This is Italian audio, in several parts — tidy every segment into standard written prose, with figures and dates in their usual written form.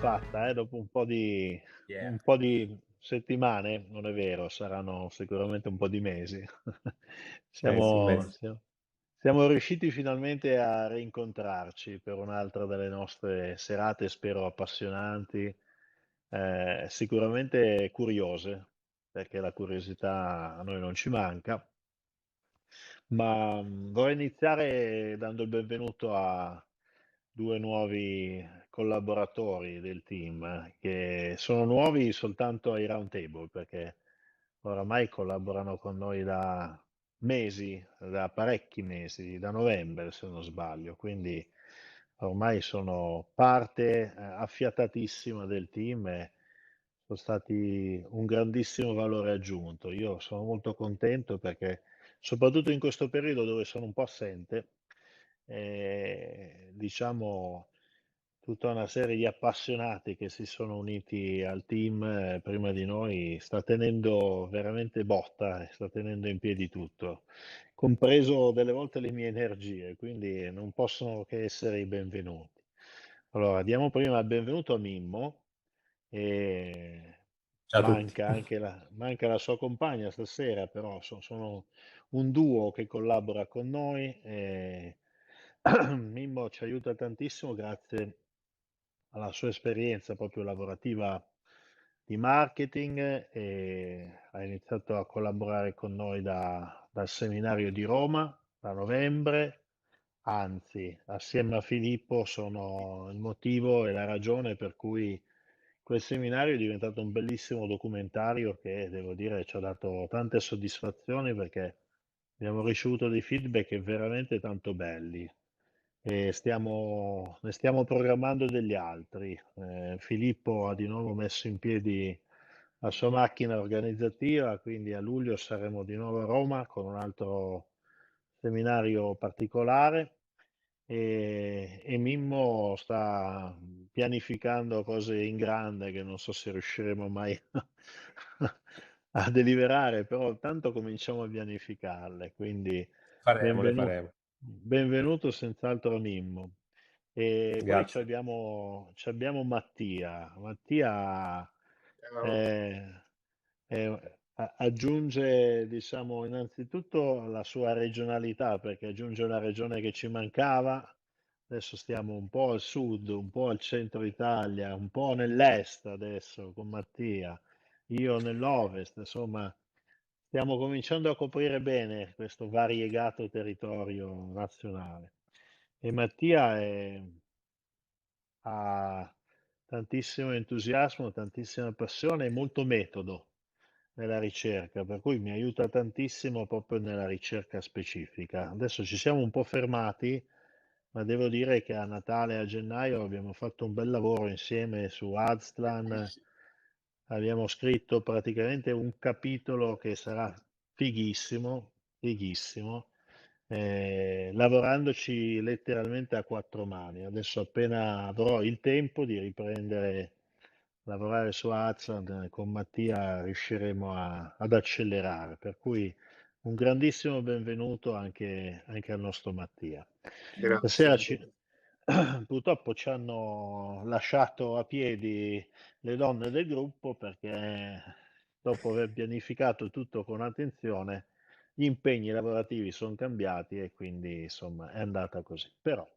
fatta, dopo Yeah. un po' di settimane, non è vero, saranno sicuramente un po' di mesi. Sì, Siamo, siamo- siamo riusciti finalmente a rincontrarci per un'altra delle nostre serate, spero appassionanti, sicuramente curiose, perché la curiosità a noi non ci manca. Ma vorrei iniziare dando il benvenuto a due nuovi collaboratori del team, che sono nuovi soltanto ai round table, perché oramai collaborano con noi da mesi, da parecchi mesi, da novembre se non sbaglio, quindi ormai sono parte affiatatissima del team e sono stati un grandissimo valore aggiunto. Io sono molto contento perché soprattutto in questo periodo dove sono un po' assente, diciamo tutta una serie di appassionati che si sono uniti al team prima di noi sta tenendo veramente botta e sta tenendo in piedi tutto, compreso delle volte le mie energie, quindi non possono che essere i benvenuti. Allora, diamo prima il benvenuto a Mimmo e Ciao a tutti. manca la sua compagna stasera, però sono un duo che collabora con noi e Mimmo ci aiuta tantissimo grazie alla sua esperienza proprio lavorativa di marketing e ha iniziato a collaborare con noi dal seminario di Roma, da novembre, anzi, assieme a Filippo sono il motivo e la ragione per cui quel seminario è diventato un bellissimo documentario che devo dire ci ha dato tante soddisfazioni perché abbiamo ricevuto dei feedback veramente tanto belli e ne stiamo programmando degli altri. Filippo ha di nuovo messo in piedi la sua macchina organizzativa, quindi a luglio saremo di nuovo a Roma con un altro seminario particolare e Mimmo sta pianificando cose in grande che non so se riusciremo mai a deliberare, però tanto cominciamo a pianificarle, quindi Le benvenuto, faremo. benvenuto senz'altro a Mimmo. E poi Grazie. ci abbiamo Mattia. Mattia Ciao. eh, aggiunge, diciamo, innanzitutto la sua regionalità, perché aggiunge una regione che ci mancava. Adesso stiamo un po' al sud, un po' al centro Italia, un po' nell'est adesso con Mattia, io nell'ovest, insomma, stiamo cominciando a coprire bene questo variegato territorio nazionale. E ha tantissimo entusiasmo, tantissima passione e molto metodo nella ricerca, per cui mi aiuta tantissimo proprio nella ricerca specifica. Adesso ci siamo un po' fermati, ma devo dire che a Natale e a gennaio abbiamo fatto un bel lavoro insieme su Aztlan. Abbiamo scritto praticamente un capitolo che sarà fighissimo, fighissimo, lavorandoci letteralmente a quattro mani. Adesso appena avrò il tempo di riprendere a lavorare su Azad con Mattia riusciremo ad accelerare. Per cui un grandissimo benvenuto anche al nostro Mattia. Stasera Grazie. purtroppo ci hanno lasciato a piedi le donne del gruppo perché dopo aver pianificato tutto con attenzione, gli impegni lavorativi sono cambiati e quindi insomma è andata così. Però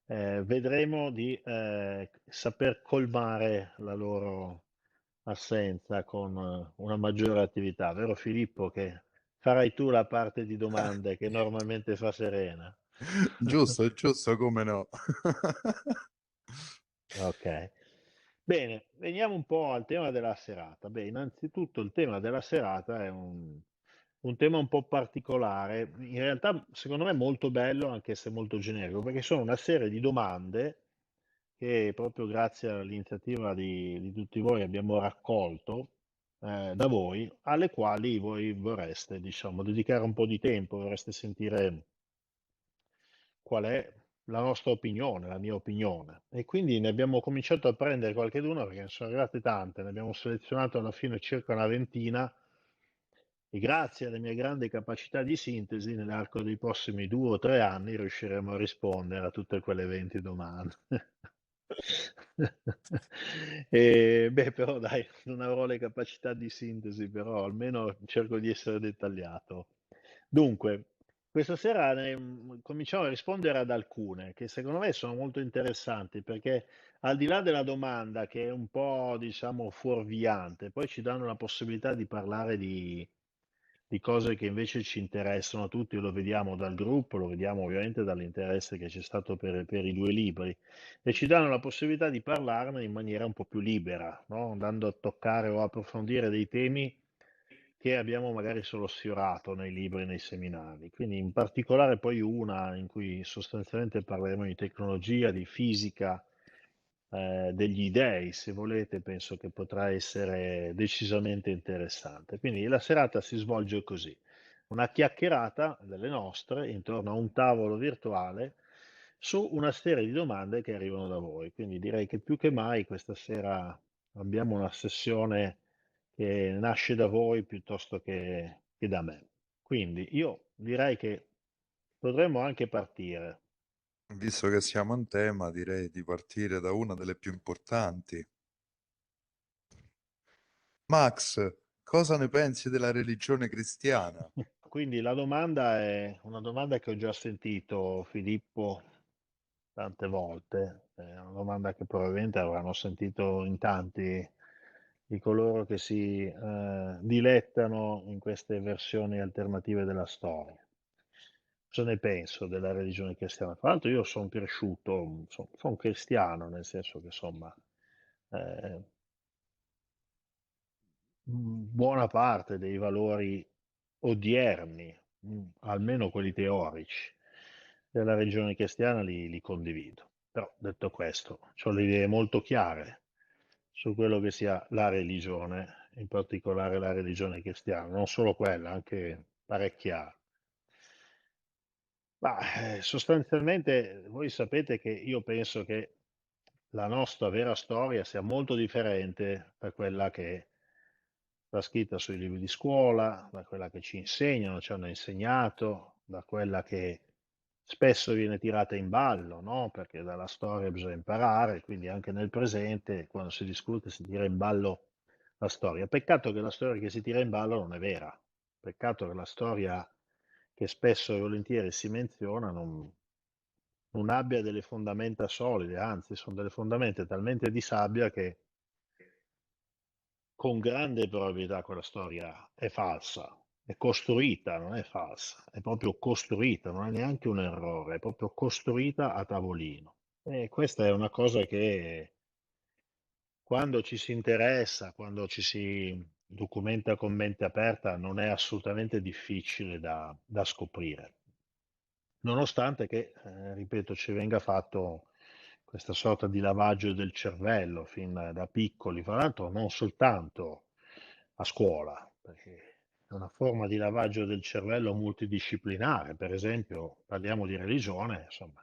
vedremo di saper colmare la loro assenza con una maggiore attività, vero Filippo? Che farai tu la parte di domande che normalmente fa Serena. Giusto, giusto, come no. Ok. Bene, veniamo un po' al tema della serata. Beh, innanzitutto il tema della serata è un tema un po' particolare, in realtà secondo me molto bello, anche se molto generico, perché sono una serie di domande che proprio grazie all'iniziativa di tutti voi abbiamo raccolto da voi, alle quali voi vorreste, diciamo, dedicare un po' di tempo, vorreste sentire qual è la nostra opinione, la mia opinione. E quindi ne abbiamo cominciato a prendere qualcheduno perché ne sono arrivate tante, ne abbiamo selezionato alla fine circa una ventina e grazie alle mie grandi capacità di sintesi, nell'arco dei prossimi 2 o 3 anni riusciremo a rispondere a tutte quelle 20 domande. Beh, però dai, non avrò le capacità di sintesi, però almeno cerco di essere dettagliato. Dunque, questa sera cominciamo a rispondere ad alcune che secondo me sono molto interessanti perché al di là della domanda che è un po', diciamo, fuorviante, poi ci danno la possibilità di parlare di cose che invece ci interessano a tutti, lo vediamo dal gruppo, lo vediamo ovviamente dall'interesse che c'è stato per i due libri e ci danno la possibilità di parlarne in maniera un po' più libera, no? Andando a toccare o approfondire dei temi che abbiamo magari solo sfiorato nei libri e nei seminari. Quindi in particolare poi una in cui sostanzialmente parleremo di tecnologia, di fisica, degli dei, se volete, penso che potrà essere decisamente interessante. Quindi la serata si svolge così, una chiacchierata delle nostre intorno a un tavolo virtuale su una serie di domande che arrivano da voi. Quindi direi che più che mai questa sera abbiamo una sessione che nasce da voi piuttosto che da me. Quindi io direi che potremmo anche partire. Visto che siamo in tema, direi di partire da una delle più importanti. Max, cosa ne pensi della religione cristiana? Quindi la domanda è una domanda che ho già sentito Filippo tante volte, è una domanda che probabilmente avranno sentito in tanti di coloro che si dilettano in queste versioni alternative della storia. Cosa ne penso della religione cristiana? Tra l'altro io sono cresciuto, sono cristiano, nel senso che insomma eh, buona parte dei valori odierni, almeno quelli teorici, della religione cristiana li condivido. Però detto questo, ho le idee molto chiare su quello che sia la religione, in particolare la religione cristiana, non solo quella, anche parecchia. Ma sostanzialmente voi sapete che io penso che la nostra vera storia sia molto differente da quella che sta scritta sui libri di scuola, da quella che ci insegnano, ci hanno insegnato, da quella che spesso viene tirata in ballo, no? Perché dalla storia bisogna imparare, quindi anche nel presente, quando si discute, si tira in ballo la storia. Peccato che la storia che si tira in ballo non è vera. Peccato che la storia che spesso e volentieri si menziona non abbia delle fondamenta solide, anzi, sono delle fondamenta talmente di sabbia che con grande probabilità quella storia è falsa, è costruita, non è falsa, è proprio costruita, non è neanche un errore, è proprio costruita a tavolino. E questa è una cosa che quando ci si interessa, quando ci si documenta con mente aperta, non è assolutamente difficile da scoprire. Nonostante che, ripeto, ci venga fatto questa sorta di lavaggio del cervello fin da piccoli, fra l'altro non soltanto a scuola, perché è una forma di lavaggio del cervello multidisciplinare. Per esempio, parliamo di religione, insomma,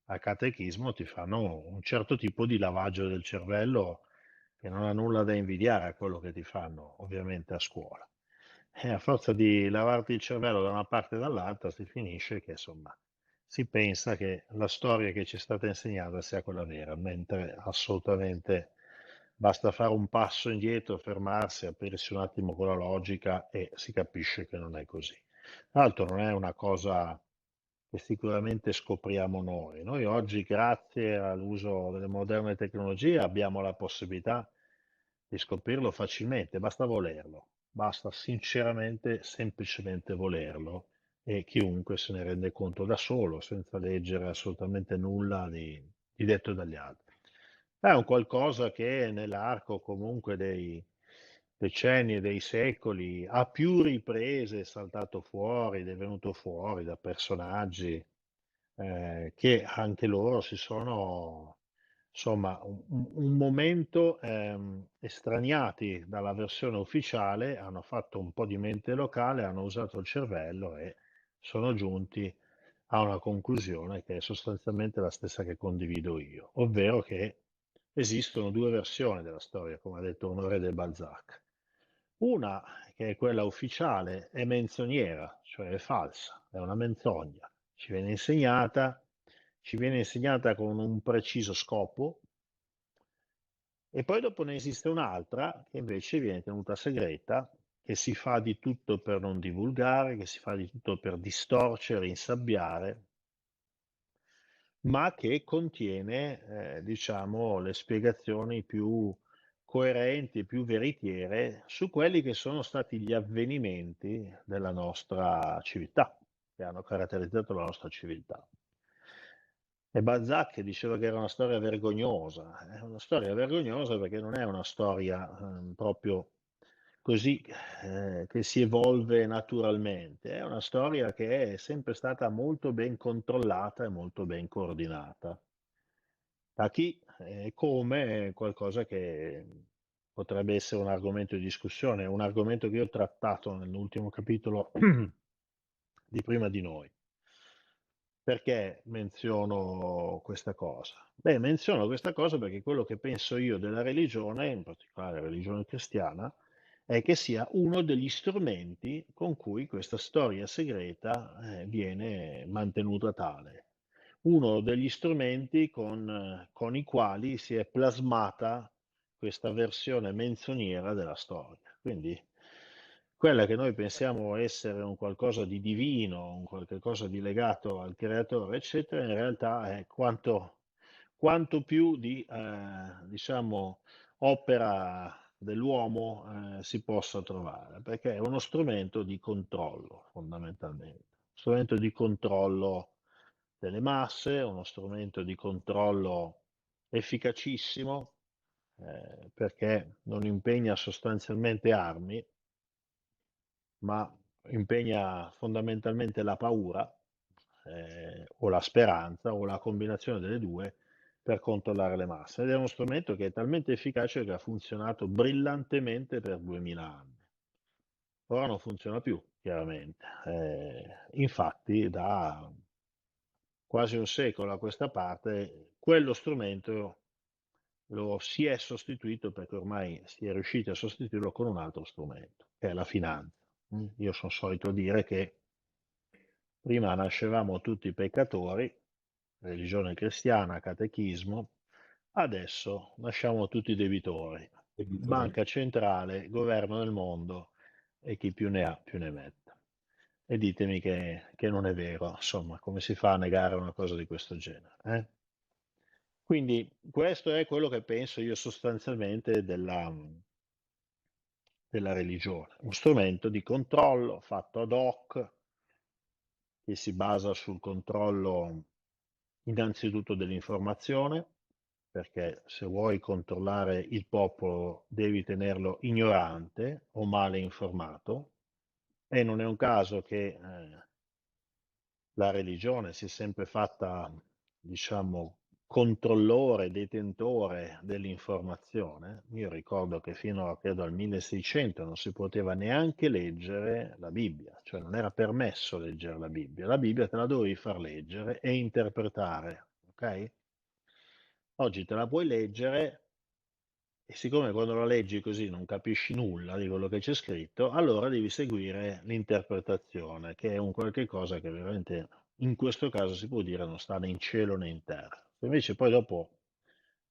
al catechismo ti fanno un certo tipo di lavaggio del cervello che non ha nulla da invidiare a quello che ti fanno ovviamente a scuola. E a forza di lavarti il cervello da una parte e dall'altra si finisce che insomma si pensa che la storia che ci è stata insegnata sia quella vera, mentre assolutamente basta fare un passo indietro, fermarsi, aprirsi un attimo con la logica e si capisce che non è così. Tra l'altro non è una cosa che sicuramente scopriamo noi. Noi oggi, grazie all'uso delle moderne tecnologie, abbiamo la possibilità di scoprirlo facilmente, basta volerlo, basta sinceramente, semplicemente volerlo e chiunque se ne rende conto da solo, senza leggere assolutamente nulla di detto dagli altri. È un qualcosa che nell'arco comunque dei decenni e dei secoli a più riprese è saltato fuori, ed è venuto fuori da personaggi che anche loro si sono, insomma, un momento estraniati dalla versione ufficiale, hanno fatto un po' di mente locale, hanno usato il cervello e sono giunti a una conclusione che è sostanzialmente la stessa che condivido io, ovvero che esistono due versioni della storia, come ha detto Honoré de Balzac. Una, che è quella ufficiale, è menzognera, cioè è falsa, è una menzogna. Ci viene insegnata con un preciso scopo, E poi dopo ne esiste un'altra che invece viene tenuta segreta, che si fa di tutto per non divulgare, che si fa di tutto per distorcere, insabbiare, ma che contiene, diciamo, le spiegazioni più coerenti, più veritiere su quelli che sono stati gli avvenimenti della nostra civiltà, che hanno caratterizzato la nostra civiltà. E Balzac diceva che era una storia vergognosa. È una storia vergognosa perché non è una storia proprio così che si evolve naturalmente, è una storia che è sempre stata molto ben controllata e molto ben coordinata. Da chi e come è qualcosa che potrebbe essere un argomento di discussione, un argomento che io ho trattato nell'ultimo capitolo di Prima di noi. Perché menziono questa cosa? Beh, menziono questa cosa perché quello che penso io della religione, in particolare la religione cristiana, è che sia uno degli strumenti con cui questa storia segreta viene mantenuta tale. Uno degli strumenti con i quali si è plasmata questa versione menzioniera della storia. Quindi quella che noi pensiamo essere un qualcosa di divino, un qualche cosa di legato al creatore, eccetera, in realtà è quanto più di, diciamo, opera dell'uomo si possa trovare, perché è uno strumento di controllo, fondamentalmente. Strumento di controllo delle masse, uno strumento di controllo efficacissimo, perché non impegna sostanzialmente armi, ma impegna fondamentalmente la paura, o la speranza, o la combinazione delle due per controllare le masse. Ed è uno strumento che è talmente efficace che ha funzionato brillantemente per 2000 anni. Ora non funziona più, chiaramente. Infatti, da quasi un secolo a questa parte, quello strumento lo si è sostituito perché ormai si è riusciti a sostituirlo con un altro strumento, che è la finanza. Io sono solito dire che prima nascevamo tutti peccatori, religione cristiana, catechismo, adesso nasciamo tutti debitori, banca centrale, governo del mondo e chi più ne ha più ne metta. E ditemi che non è vero, insomma, come si fa a negare una cosa di questo genere? Quindi questo è quello che penso io sostanzialmente della religione, uno strumento di controllo fatto ad hoc che si basa sul controllo innanzitutto dell'informazione, perché se vuoi controllare il popolo devi tenerlo ignorante o male informato, e non è un caso che la religione si è sempre fatta, diciamo, controllore, detentore dell'informazione. Io ricordo che fino a, credo, al 1600 non si poteva neanche leggere la Bibbia, cioè non era permesso leggere la Bibbia. La Bibbia te la dovevi far leggere e interpretare, ok? Oggi te la puoi leggere e siccome quando la leggi così non capisci nulla di quello che c'è scritto, allora devi seguire l'interpretazione, che è un qualche cosa che veramente in questo caso si può dire non sta né in cielo né in terra. Se invece poi dopo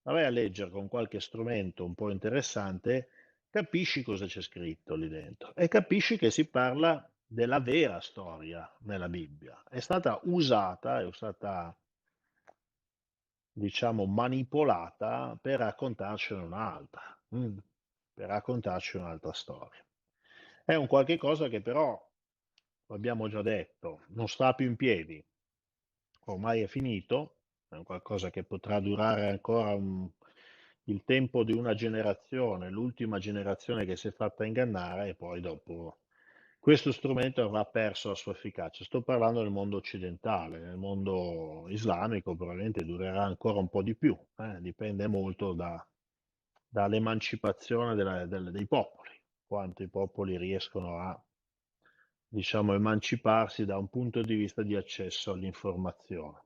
la vai a leggere con qualche strumento un po' interessante, capisci cosa c'è scritto lì dentro e capisci che si parla della vera storia nella Bibbia. È stata usata, è stata diciamo, manipolata per raccontarcene un'altra, per raccontarci un'altra storia. È un qualche cosa che però, lo abbiamo già detto, non sta più in piedi, ormai è finito, è un qualcosa che potrà durare ancora il tempo di una generazione, l'ultima generazione che si è fatta ingannare e poi dopo questo strumento avrà perso la sua efficacia. Sto parlando del mondo occidentale, nel mondo islamico probabilmente durerà ancora un po' di più, dipende molto dall'emancipazione dei popoli, quanto i popoli riescono a, diciamo, emanciparsi da un punto di vista di accesso all'informazione.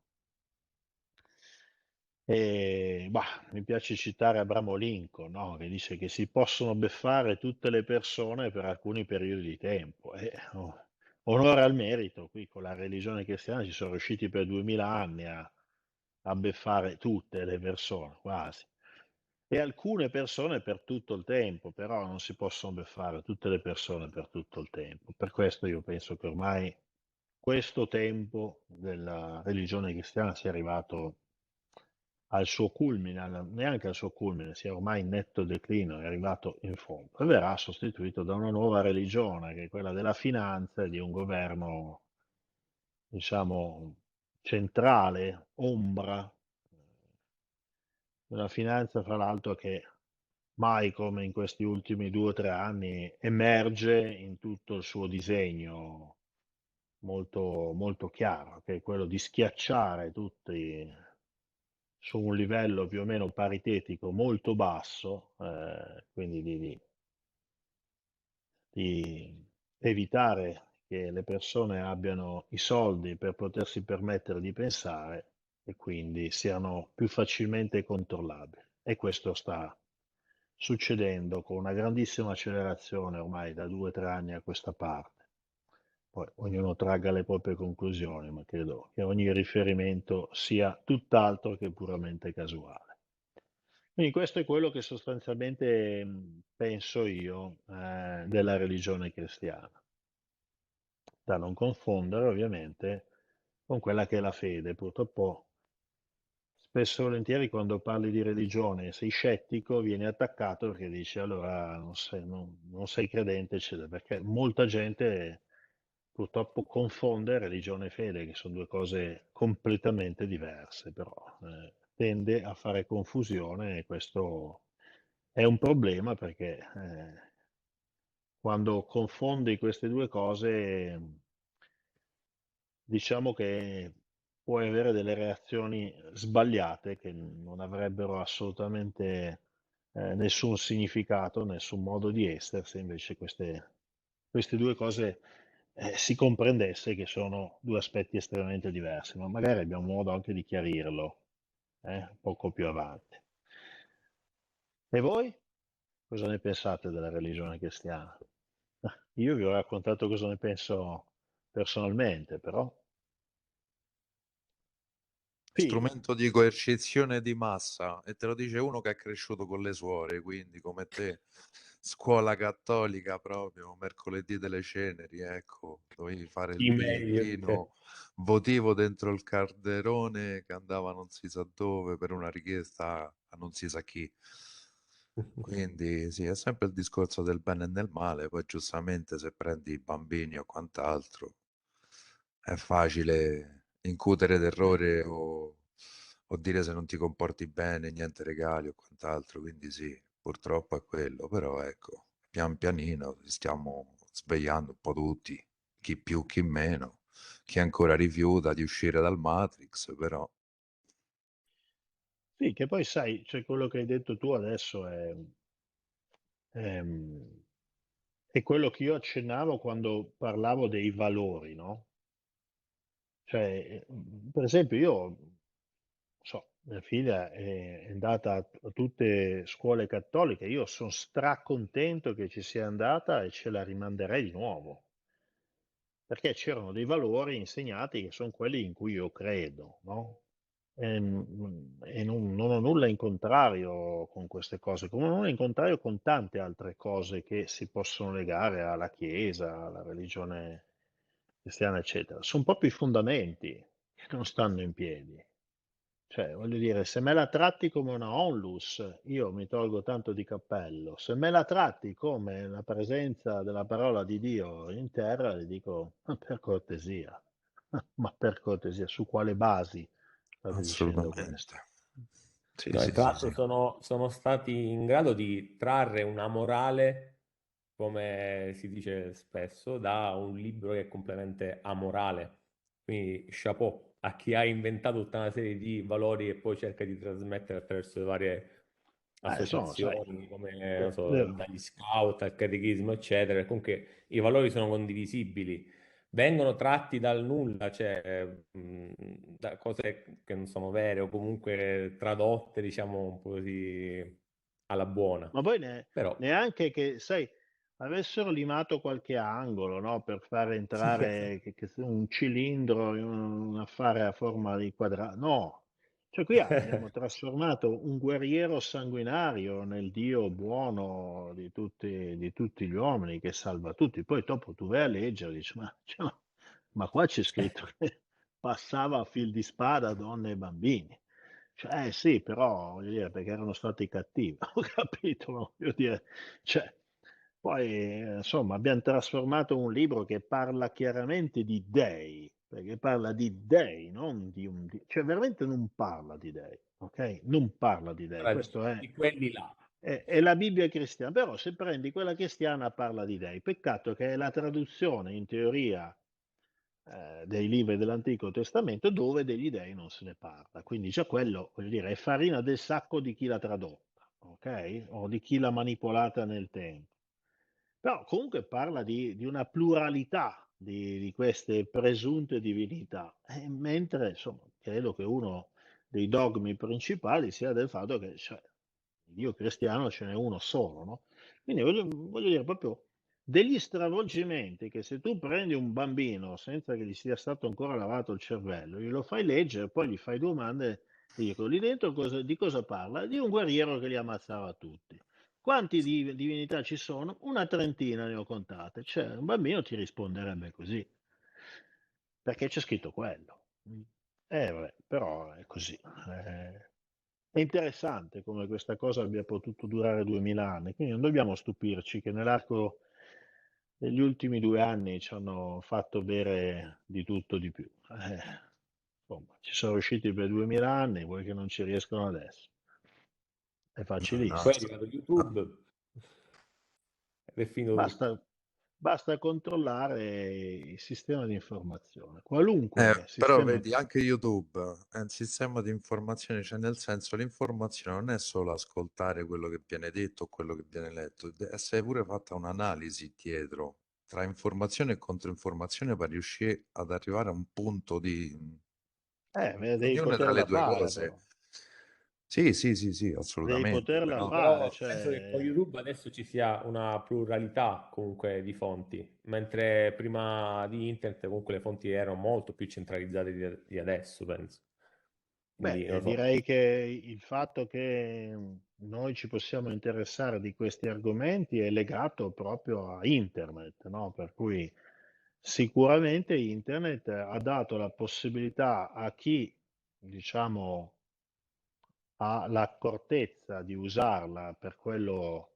E, bah, mi piace citare Abramo Lincoln, no? Che dice che si possono beffare tutte le persone per alcuni periodi di tempo. E, onore al merito, qui con la religione cristiana ci sono riusciti per 2000 anni a beffare tutte le persone, quasi. e alcune persone per tutto il tempo, però non si possono beffare tutte le persone per tutto il tempo. Per questo io penso che ormai questo tempo della religione cristiana sia arrivato al suo culmine, neanche al suo culmine, sia ormai in netto declino, è arrivato in fondo e verrà sostituito da una nuova religione, che è quella della finanza e di un governo, diciamo, centrale, ombra, una finanza fra l'altro che mai come in questi ultimi 2 o 3 anni emerge in tutto il suo disegno molto, molto chiaro, che è quello di schiacciare tutti su un livello più o meno paritetico molto basso, quindi di evitare che le persone abbiano i soldi per potersi permettere di pensare e quindi siano più facilmente controllabili. E questo sta succedendo con una grandissima accelerazione ormai da 2 o 3 anni a questa parte. Poi ognuno tragga le proprie conclusioni, ma credo che ogni riferimento sia tutt'altro che puramente casuale. Quindi questo è quello che sostanzialmente penso io della religione cristiana, da non confondere ovviamente con quella che è la fede. Purtroppo spesso e volentieri quando parli di religione e sei scettico vieni attaccato perché dici allora non sei credente, eccetera, perché molta gente purtroppo confonde religione e fede, che sono due cose completamente diverse, però tende a fare confusione e questo è un problema perché quando confondi queste due cose, diciamo che puoi avere delle reazioni sbagliate che non avrebbero assolutamente nessun significato, nessun modo di essere, se invece queste due cose si comprendesse che sono due aspetti estremamente diversi, ma magari abbiamo modo anche di chiarirlo poco più avanti. E voi cosa ne pensate della religione cristiana? Io vi ho raccontato cosa ne penso personalmente, però. Sì, Strumento di coercizione di massa, e te lo dice uno che è cresciuto con le suore, quindi come te, scuola cattolica proprio, mercoledì delle ceneri, ecco, dovevi fare il Chi meglio di te? bigliettino votivo dentro il calderone che andava non si sa dove per una richiesta a non si sa chi. Quindi sì, è sempre il discorso del bene e del male, poi giustamente se prendi i bambini o quant'altro è facile incutere terrore o dire se non ti comporti bene, niente regali o quant'altro, quindi sì, purtroppo è quello, però ecco, pian pianino ci stiamo svegliando un po' tutti, chi più, chi meno, chi ancora rifiuta di uscire dal Matrix, però sì, che poi sai, cioè quello che hai detto tu adesso è- è quello che io accennavo quando parlavo dei valori, no? Cioè, per esempio, io so, mia figlia è andata a tutte scuole cattoliche, io sono stracontento che ci sia andata e ce la rimanderei di nuovo, perché c'erano dei valori insegnati che sono quelli in cui io credo, no? E non ho nulla in contrario con queste cose, come non ho in contrario con tante altre cose che si possono legare alla Chiesa, alla religione cristiana, eccetera. Sono proprio i fondamenti che non stanno in piedi. Cioè, voglio dire, se me la tratti come una onlus, io mi tolgo tanto di cappello. Se me la tratti come la presenza della parola di Dio in terra, le dico, ma per cortesia, ma per cortesia, su quale basi state dicendo questo? assolutamente. Sì, No, e sì, tra sì, l'altro sì. sono stati in grado di trarre una morale, come si dice spesso, da un libro che è completamente amorale. Quindi chapeau a chi ha inventato tutta una serie di valori e poi cerca di trasmettere attraverso le varie Sai, associazioni, come non so, vero. dagli scout al catechismo, eccetera. Comunque i valori sono condivisibili, vengono tratti dal nulla, cioè da cose che non sono vere o comunque tradotte, diciamo, un po' così alla buona. Ma poi Però neanche che, sai, avessero limato qualche angolo, no, per far sì, esatto. entrare che sia un cilindro in un affare a forma di quadrato. No, Cioè qui abbiamo trasformato un guerriero sanguinario nel Dio buono di tutti gli uomini che salva tutti. Poi dopo tu vai a leggere e dici, ma qua c'è scritto che passava a fil di spada a donne e bambini. Cioè, sì, però, voglio dire, perché erano stati cattivi, ho capito, ma voglio dire, cioè, poi, insomma, abbiamo trasformato un libro che parla chiaramente di dei, perché parla di dei, non di un Dio, cioè veramente non parla di dei, ok? Non parla di dei, Allora, questo di quelli là. è la Bibbia cristiana, però se prendi quella cristiana parla di dei, peccato che è la traduzione in teoria dei libri dell'Antico Testamento dove degli dei non se ne parla. Quindi già quello, voglio dire, è farina del sacco di chi l'ha tradotta, ok? O di chi l'ha manipolata nel tempo. Però comunque parla di una pluralità di queste presunte divinità, mentre insomma, credo che uno dei dogmi principali sia del fatto che cioè, il Dio cristiano ce n'è uno solo, no? Quindi voglio dire proprio degli stravolgimenti che se tu prendi un bambino senza che gli sia stato ancora lavato il cervello, glielo fai leggere, poi gli fai domande, e dico, lì dentro di cosa parla? Di un guerriero che li ammazzava tutti. Quanti divinità ci sono? Una trentina ne ho contate. Cioè, un bambino ti risponderebbe così, perché c'è scritto quello. Vabbè, però è così. È interessante come questa cosa abbia potuto durare 2000 anni, quindi non dobbiamo stupirci che nell'arco degli ultimi 2 anni ci hanno fatto bere di tutto di più. Insomma, ci sono riusciti per 2000 anni, vuoi che non ci riescono adesso? È No, no, Poi è facilissimo. arrivato YouTube ed è finito tutto. Basta, basta controllare il sistema di informazione, qualunque però sistema. vedi, anche YouTube è un sistema di informazione, cioè nel senso l'informazione non è solo ascoltare quello che viene detto o quello che viene letto, deve essere pure fatta un'analisi dietro, tra informazione e controinformazione per riuscire ad arrivare a un punto di Devi unione tra le poterla due fare cose. però, Sì, sì, sì, sì, devi assolutamente, poterla però fare, Però penso che con cioè, YouTube adesso ci sia una pluralità comunque di fonti, mentre prima di internet comunque le fonti erano molto più centralizzate di adesso, penso. Quindi non lo so. direi che il fatto che noi ci possiamo interessare di questi argomenti è legato proprio a internet, no? Per cui sicuramente internet ha dato la possibilità a chi, diciamo, ha l'accortezza di usarla per quello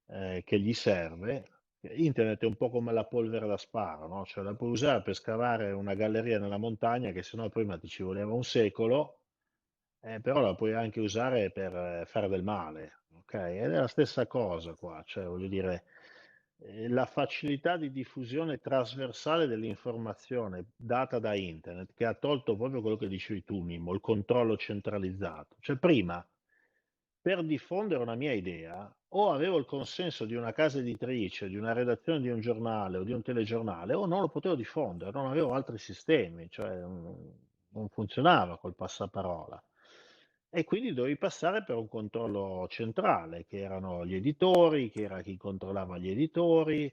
che gli serve. Internet è un po' come la polvere da sparo, no? Cioè la puoi usare per scavare una galleria nella montagna che sennò prima ti ci voleva un secolo, però la puoi anche usare per fare del male, ok? Ed è la stessa cosa qua, cioè voglio dire, la facilità di diffusione trasversale dell'informazione data da internet, che ha tolto proprio quello che dicevi tu, Mimmo, il controllo centralizzato. Cioè prima, per diffondere una mia idea, o avevo il consenso di una casa editrice, di una redazione di un giornale o di un telegiornale, o non lo potevo diffondere, non avevo altri sistemi, cioè non funzionava col passaparola. E quindi dovevi passare per un controllo centrale, che erano gli editori, che era chi controllava gli editori,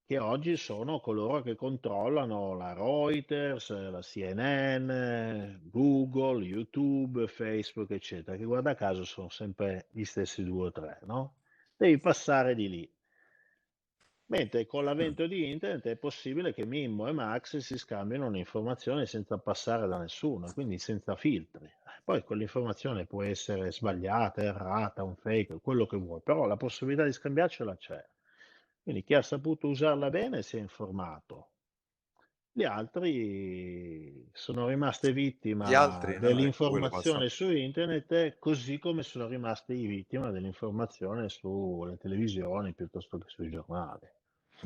che oggi sono coloro che controllano la Reuters, la CNN, Google, YouTube, Facebook, eccetera, che guarda caso sono sempre gli stessi due o tre, no? Devi passare di lì. Mentre con l'avvento di internet è possibile che Mimmo e Max si scambino un'informazione senza passare da nessuno, quindi senza filtri. Poi quell'informazione può essere sbagliata, errata, un fake, quello che vuoi, però la possibilità di scambiarcela c'è. Quindi chi ha saputo usarla bene si è informato. Gli altri sono rimaste gli vittima altri, no? Ecco, quello passa dell'informazione su internet, così come sono rimasti vittima dell'informazione sulle televisioni piuttosto che sui giornali.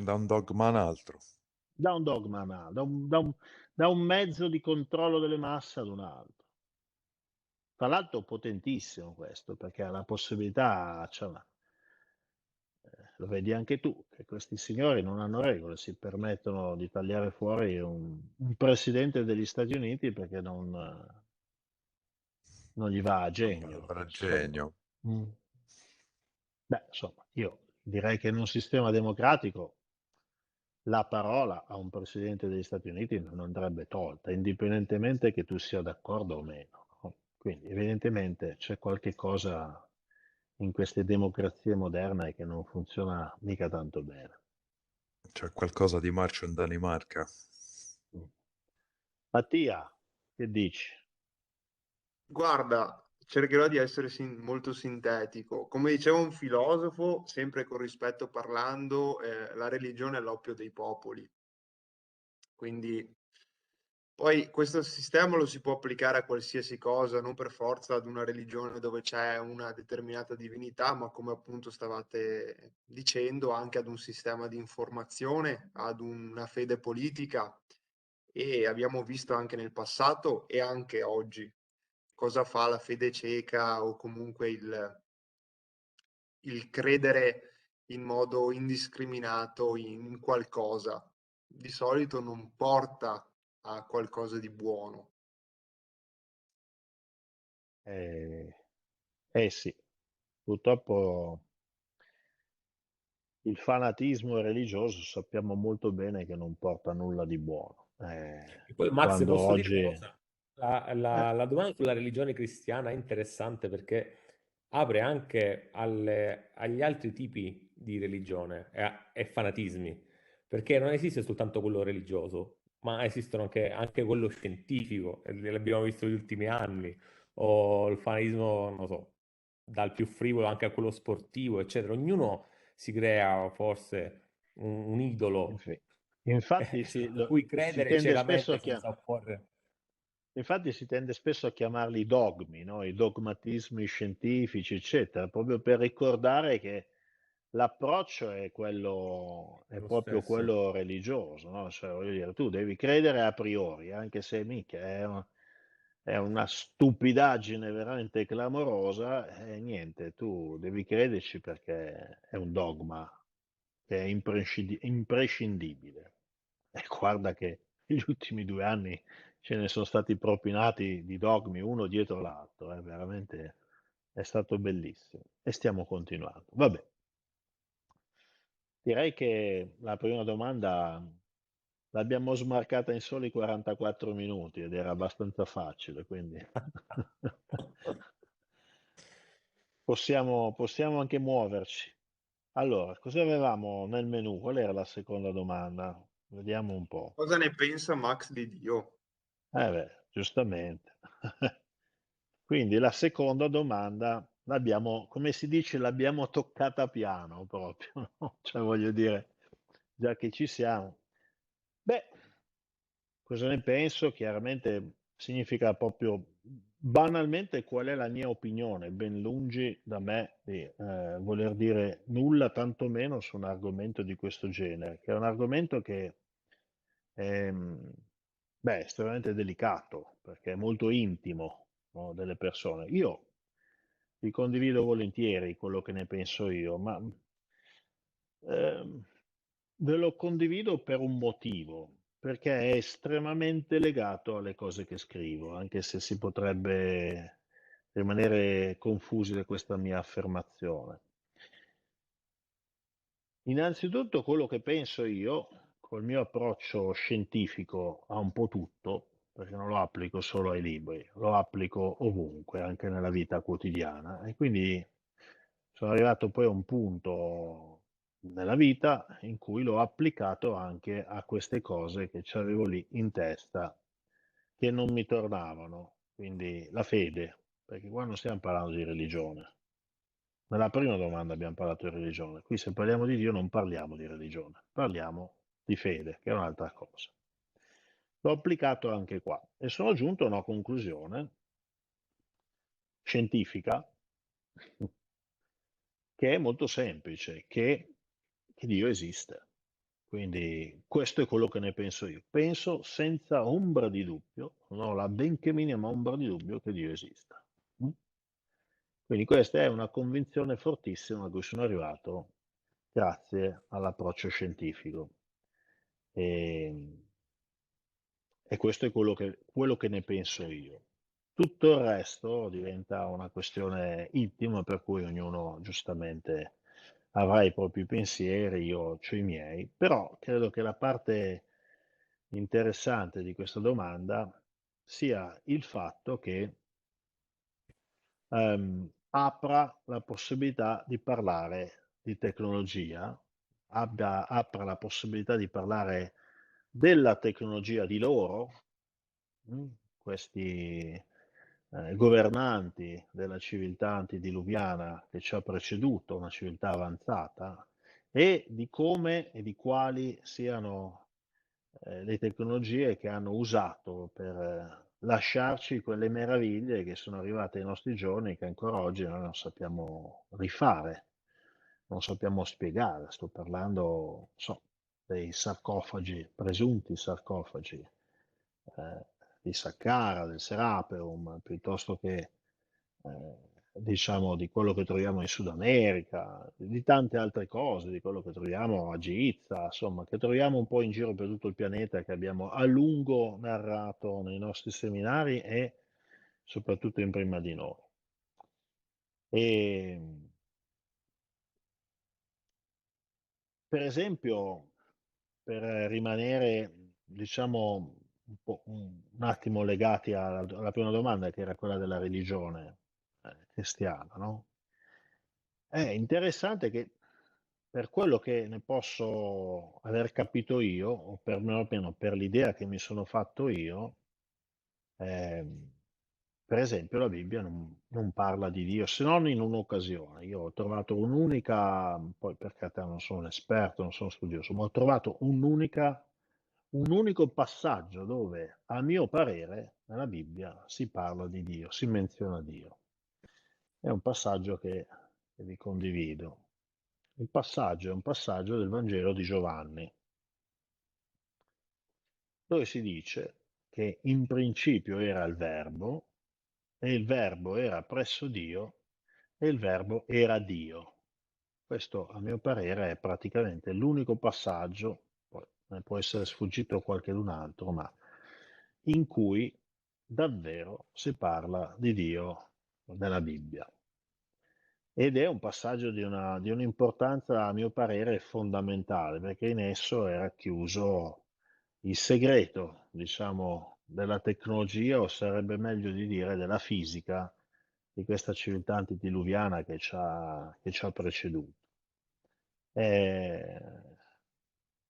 da un dogma a un altro. Da un dogma a un altro, da un mezzo di controllo delle masse ad un altro. Tra l'altro potentissimo questo, perché ha la possibilità, cioè, lo vedi anche tu, che questi signori non hanno regole, si permettono di tagliare fuori un presidente degli Stati Uniti perché non gli va a genio. Per Insomma. genio. Mm. Beh, insomma, io direi che in un sistema democratico la parola a un presidente degli Stati Uniti non andrebbe tolta, indipendentemente che tu sia d'accordo o meno, no? Quindi evidentemente c'è qualche cosa in queste democrazie moderne che non funziona mica tanto bene. C'è qualcosa di marcio in Danimarca. Mm. Mattia, che dici? Guarda, cercherò di essere molto sintetico. Come diceva un filosofo, sempre con rispetto parlando, la religione è l'oppio dei popoli. Quindi poi questo sistema lo si può applicare a qualsiasi cosa, non per forza ad una religione dove c'è una determinata divinità, ma come appunto stavate dicendo, anche ad un sistema di informazione, ad una fede politica. E abbiamo visto anche nel passato e anche oggi cosa fa la fede cieca o comunque il credere in modo indiscriminato in qualcosa. Di solito non porta a qualcosa di buono. Eh, eh sì, purtroppo il fanatismo religioso sappiamo molto bene che non porta a nulla di buono. E poi, Max, Quando posso dire oggi... una cosa? eh, La domanda sulla religione cristiana è interessante perché apre anche agli altri tipi di religione e fanatismi, perché non esiste soltanto quello religioso, ma esistono anche quello scientifico, e l'abbiamo visto negli ultimi anni, o il fanatismo, non so, dal più frivolo anche a quello sportivo, eccetera. Ognuno si crea forse un idolo inf- infatti, a cui si credere tende spesso ciecamente senza opporre. infatti si tende spesso a chiamarli dogmi, no? I dogmatismi scientifici, eccetera, proprio per ricordare che l'approccio è Lo proprio stesso, quello religioso, no? Cioè, voglio dire, tu devi credere a priori, anche se mica è una stupidaggine veramente clamorosa, e niente, tu devi crederci perché è un dogma che è imprescindibile. E guarda che negli ultimi 2 anni ce ne sono stati propinati di dogmi uno dietro l'altro, veramente è stato bellissimo e stiamo continuando. Vabbè, direi che la prima domanda l'abbiamo smarcata in soli 44 minuti ed era abbastanza facile, quindi possiamo anche muoverci. Allora, cosa avevamo nel menù? Qual era la seconda domanda? Vediamo un po'. Cosa ne pensa Max di Dio? Beh, giustamente. Quindi la seconda domanda l'abbiamo, come si dice, l'abbiamo toccata piano proprio, no? Cioè voglio dire, già che ci siamo. Beh, cosa ne penso? Chiaramente significa proprio banalmente qual è la mia opinione, ben lungi da me di voler dire nulla, tantomeno su un argomento di questo genere, che è un argomento che è, beh, estremamente delicato, perché è molto intimo, no, delle persone. Io vi condivido volentieri quello che ne penso io, ma ehm, ve lo condivido per un motivo, perché è estremamente legato alle cose che scrivo, anche se si potrebbe rimanere confusi da questa mia affermazione. Innanzitutto quello che penso io, col mio approccio scientifico a un po' tutto, perché non lo applico solo ai libri, lo applico ovunque, anche nella vita quotidiana. E quindi sono arrivato poi a un punto nella vita in cui l'ho applicato anche a queste cose che avevo lì in testa, che non mi tornavano. Quindi la fede, perché qua non stiamo parlando di religione. Nella prima domanda abbiamo parlato di religione, qui se parliamo di Dio non parliamo di religione, parliamo di fede, che è un'altra cosa. L'ho applicato anche qua e sono giunto a una conclusione scientifica che è molto semplice, che Dio esiste. Quindi questo è quello che ne penso io. Penso senza ombra di dubbio, non ho la benché minima ombra di dubbio che Dio esista. Mm? Quindi questa è una convinzione fortissima a cui sono arrivato grazie all'approccio scientifico. E, e questo è quello che ne penso io. Tutto il resto diventa una questione intima per cui ognuno giustamente avrà i propri pensieri, io ho i miei, però credo che la parte interessante di questa domanda sia il fatto che apra la possibilità di parlare di tecnologia, apra la possibilità di parlare della tecnologia di loro, questi governanti della civiltà antediluviana che ci ha preceduto, una civiltà avanzata, e di come e di quali siano le tecnologie che hanno usato per lasciarci quelle meraviglie che sono arrivate ai nostri giorni che ancora oggi noi non sappiamo rifare, non sappiamo spiegare. Sto parlando, non so, dei sarcofagi, presunti sarcofagi di Saqqara, del Serapeum, piuttosto che diciamo di quello che troviamo in Sud America, di tante altre cose, di quello che troviamo a Giza, insomma, che troviamo un po' in giro per tutto il pianeta, che abbiamo a lungo narrato nei nostri seminari e soprattutto in Prima di Noi. E, per esempio, per rimanere, diciamo, un attimo legati alla prima domanda, che era quella della religione cristiana, no? È interessante che per quello che ne posso aver capito io, o almeno per l'idea che mi sono fatto io, ehm, per esempio la Bibbia non parla di Dio, se non in un'occasione. Io ho trovato un'unica, poi per carità non sono un esperto, non sono studioso, ma ho trovato un unico passaggio dove, a mio parere, nella Bibbia si parla di Dio, si menziona Dio. È un passaggio che vi condivido. Il passaggio è un passaggio del Vangelo di Giovanni, dove si dice che in principio era il Verbo, e il Verbo era presso Dio, e il Verbo era Dio. Questo, a mio parere, è praticamente l'unico passaggio, poi ne può essere sfuggito qualcun altro, ma in cui davvero si parla di Dio nella Bibbia. Ed è un passaggio di un'importanza, a mio parere, fondamentale, perché in esso è racchiuso il segreto, diciamo, della tecnologia, o sarebbe meglio di dire della fisica, di questa civiltà antediluviana che ci ha preceduto. È,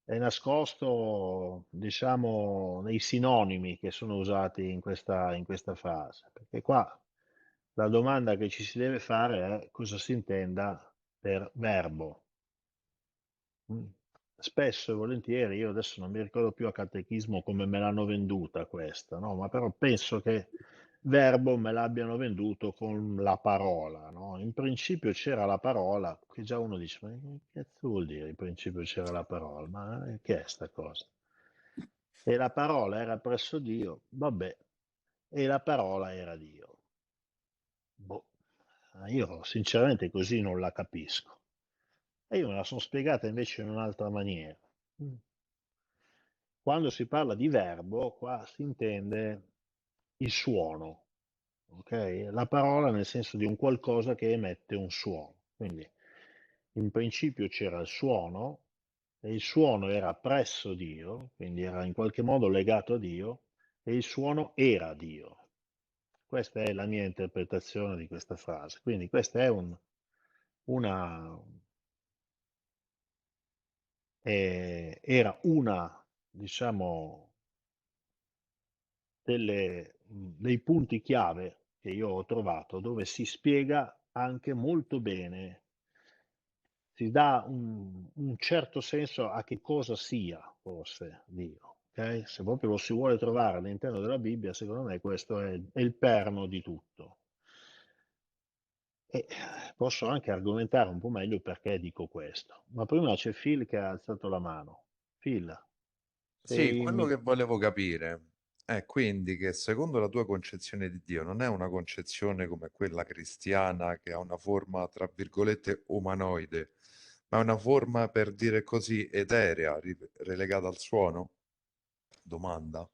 è nascosto, diciamo, nei sinonimi che sono usati in questa frase, perché qua la domanda che ci si deve fare è cosa si intenda per verbo. Mm. Spesso e volentieri, io adesso non mi ricordo più a catechismo come me l'hanno venduta questa, no? Ma però penso che verbo me l'abbiano venduto con la parola, no? In principio c'era la parola, che già uno dice, ma che cazzo vuol dire in principio c'era la parola? Ma che è sta cosa? E la parola era presso Dio, vabbè, e la parola era Dio. Boh, io sinceramente così non la capisco. E io me la sono spiegata invece in un'altra maniera. Mm. Quando si parla di verbo, qua si intende il suono, ok? La parola nel senso di un qualcosa che emette un suono. Quindi in principio c'era il suono e il suono era presso Dio, quindi era in qualche modo legato a Dio e il suono era Dio. Questa è la mia interpretazione di questa frase. Quindi questa è una, era una, diciamo, dei punti chiave che io ho trovato dove si spiega anche molto bene, si dà un certo senso a che cosa sia forse Dio. Ok? Se proprio lo si vuole trovare all'interno della Bibbia, secondo me questo è il perno di tutto. E posso anche argomentare un po' meglio perché dico questo. Ma prima c'è Phil che ha alzato la mano. Phil, Sì, sei... quello che volevo capire è quindi che secondo la tua concezione di Dio non è una concezione come quella cristiana che ha una forma, tra virgolette, umanoide, ma è una forma, per dire così, eterea, relegata al suono? Domanda.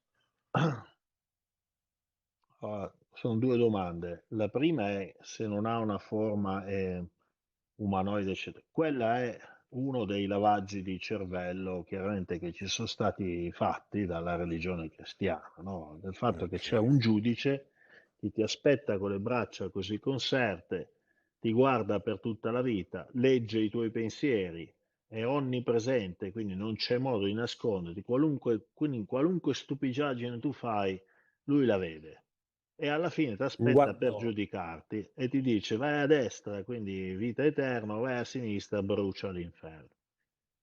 Sono due domande. La prima è se non ha una forma umanoide, eccetera. Quella è uno dei lavaggi di cervello, chiaramente, che ci sono stati fatti dalla religione cristiana, no? Del fatto che Ok. c'è un giudice chi ti aspetta con le braccia così conserte, ti guarda per tutta la vita, legge i tuoi pensieri, è onnipresente, quindi non c'è modo di nasconderti, quindi qualunque stupidaggine tu fai, lui la vede. E alla fine ti Un aspetta per guardone. giudicarti e ti dice vai a destra, quindi vita eterna, vai a sinistra, brucia all'inferno.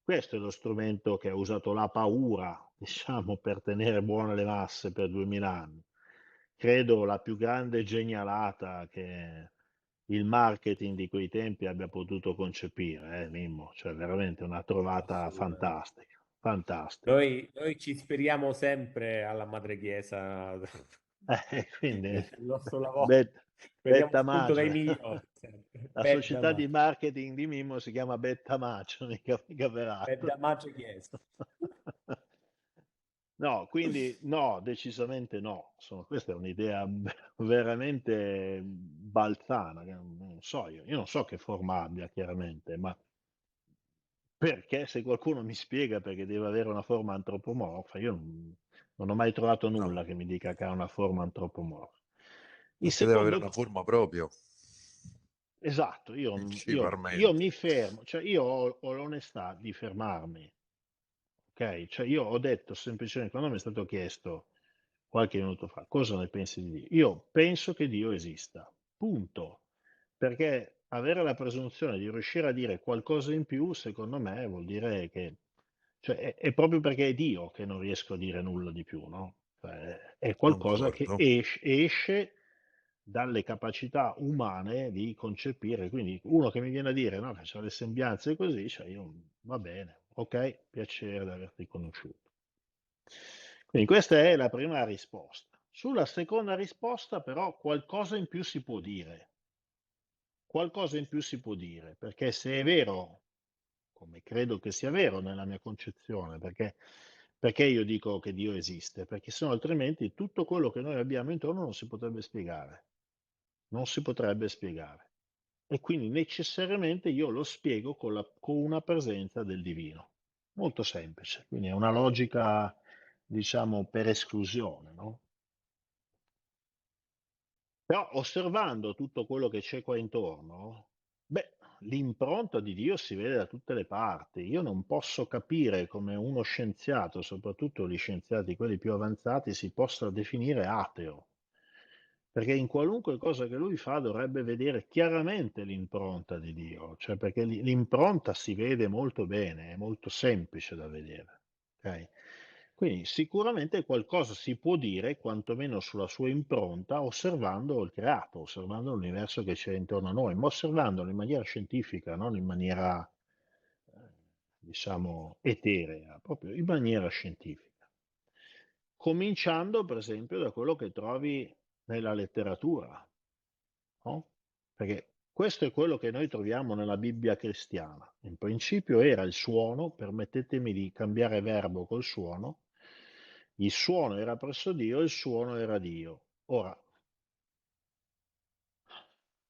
Questo è lo strumento che ha usato la paura, diciamo, per tenere buone le masse per 2000 anni. Credo la più grande genialata che il marketing di quei tempi abbia potuto concepire, Mimmo, cioè veramente una trovata Assolutamente. fantastica, fantastica. Noi ci speriamo sempre alla Madre Chiesa. Quindi, Il nostro lavoro. Bet- Prendiamo Betta spunto dai Maggio. migliori, sempre. La Bedda società di Maggio. marketing di Mimmo si chiama Betta Maggio, mica Bedda Verato. Maggio Chiesa. No, quindi no, decisamente no. Questa è un'idea veramente balzana, che non so io non so che forma abbia chiaramente, ma perché se qualcuno mi spiega perché deve avere una forma antropomorfa, io non ho mai trovato No, nulla che mi dica che ha una forma antropomorfa. Il perché deve avere secondo, una forma proprio, esatto, io principalmente. mi fermo, cioè io ho l'onestà di fermarmi. Ok, cioè io ho detto semplicemente, quando mi è stato chiesto qualche minuto fa, cosa ne pensi di Dio? Io penso che Dio esista, punto. Perché avere la presunzione di riuscire a dire qualcosa in più, secondo me, vuol dire che, cioè, è proprio perché è Dio che non riesco a dire nulla di più, no? Cioè, è qualcosa che Concordo. esce dalle capacità umane di concepire. Quindi uno che mi viene a dire no, che c'ha le sembianze così, cioè io va bene, ok, piacere di averti conosciuto. Quindi questa è la prima risposta. Sulla seconda risposta, però, qualcosa in più si può dire. Qualcosa in più si può dire, perché se è vero, come credo che sia vero nella mia concezione, perché io dico che Dio esiste? Perché se no altrimenti tutto quello che noi abbiamo intorno non si potrebbe spiegare. Non si potrebbe spiegare. E quindi necessariamente io lo spiego con una presenza del divino. Molto semplice. Quindi è una logica, diciamo, per esclusione, no? Però osservando tutto quello che c'è qua intorno, beh, l'impronta di Dio si vede da tutte le parti. Io non posso capire come uno scienziato, soprattutto gli scienziati, quelli più avanzati, si possa definire ateo. Perché in qualunque cosa che lui fa dovrebbe vedere chiaramente l'impronta di Dio, cioè perché l'impronta si vede molto bene, è molto semplice da vedere. Ok? Quindi sicuramente qualcosa si può dire, quantomeno sulla sua impronta, osservando il creato, osservando l'universo che c'è intorno a noi, ma osservandolo in maniera scientifica, non in maniera, eh, diciamo, eterea, proprio in maniera scientifica. Cominciando, per esempio, da quello che trovi nella letteratura, no? Perché questo è quello che noi troviamo nella Bibbia cristiana. In principio era il suono, permettetemi di cambiare verbo col suono, il suono era presso Dio, il suono era Dio. Ora,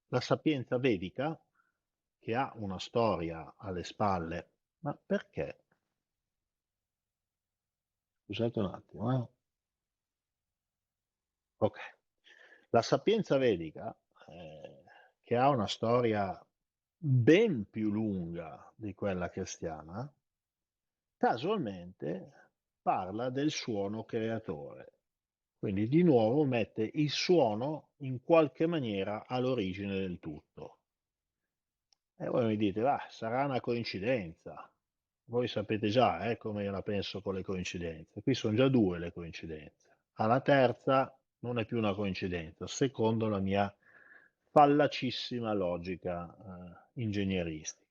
la sapienza vedica, che ha una storia alle spalle, ma perché? Scusate un attimo, eh. Ok. La sapienza vedica, che ha una storia ben più lunga di quella cristiana, casualmente parla del suono creatore. Quindi di nuovo mette il suono in qualche maniera all'origine del tutto. E voi mi dite, va, sarà una coincidenza. Voi sapete già, come io la penso con le coincidenze. Qui sono già due le coincidenze. Alla terza non è più una coincidenza, secondo la mia fallacissima logica, ingegneristica.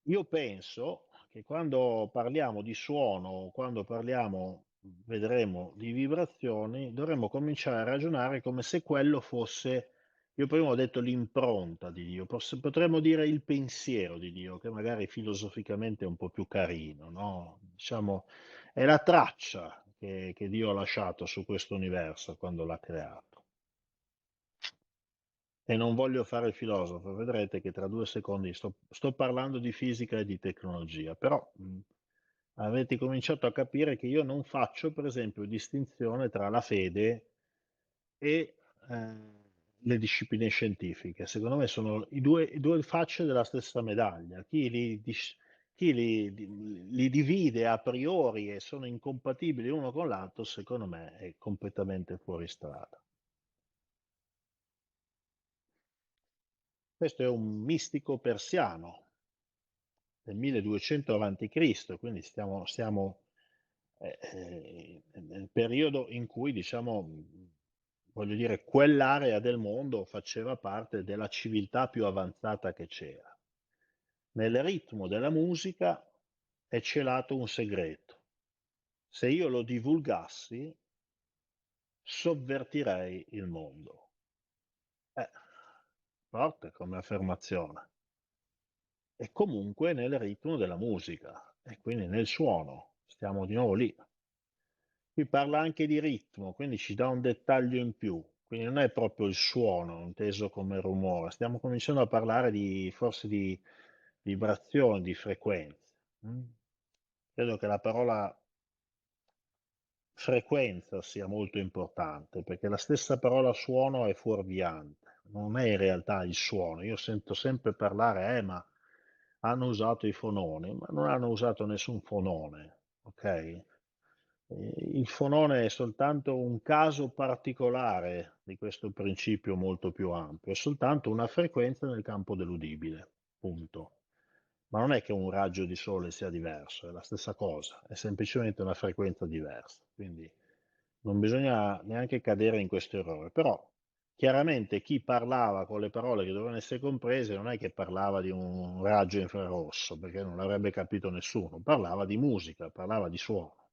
Io penso che quando parliamo di suono, quando parliamo, vedremo, di vibrazioni, dovremmo cominciare a ragionare come se quello fosse, io prima ho detto l'impronta di Dio, potremmo dire il pensiero di Dio, che magari filosoficamente è un po' più carino, no? Diciamo, è la traccia che Dio ha lasciato su questo universo quando l'ha creato. E non voglio fare il filosofo, vedrete che tra 2 secondi sto parlando di fisica e di tecnologia, però avete cominciato a capire che io non faccio, per esempio, distinzione tra la fede e le discipline scientifiche. Secondo me sono i due facce della stessa medaglia. Chi li divide a priori e sono incompatibili uno con l'altro, secondo me è completamente fuori strada. Questo è un mistico persiano del 1200 a.C., quindi siamo nel periodo in cui, diciamo, voglio dire, quell'area del mondo faceva parte della civiltà più avanzata che c'era. Nel ritmo della musica è celato un segreto. Se io lo divulgassi, sovvertirei il mondo. Forte come affermazione. E comunque nel ritmo della musica, e quindi nel suono. Stiamo di nuovo lì. Qui parla anche di ritmo, quindi ci dà un dettaglio in più. Quindi non è proprio il suono inteso come rumore, stiamo cominciando a parlare forse di vibrazioni, di frequenze. Credo che la parola frequenza sia molto importante, perché la stessa parola suono è fuorviante, non è in realtà il suono. Io sento sempre parlare, ma hanno usato i fononi, ma non hanno usato nessun fonone, ok? Il fonone è soltanto un caso particolare di questo principio molto più ampio, è soltanto una frequenza nel campo dell'udibile, punto. Ma non è che un raggio di sole sia diverso, è la stessa cosa, è semplicemente una frequenza diversa. Quindi non bisogna neanche cadere in questo errore. Però chiaramente chi parlava con le parole che dovevano essere comprese non è che parlava di un raggio infrarosso, perché non l'avrebbe capito nessuno, parlava di musica, parlava di suono.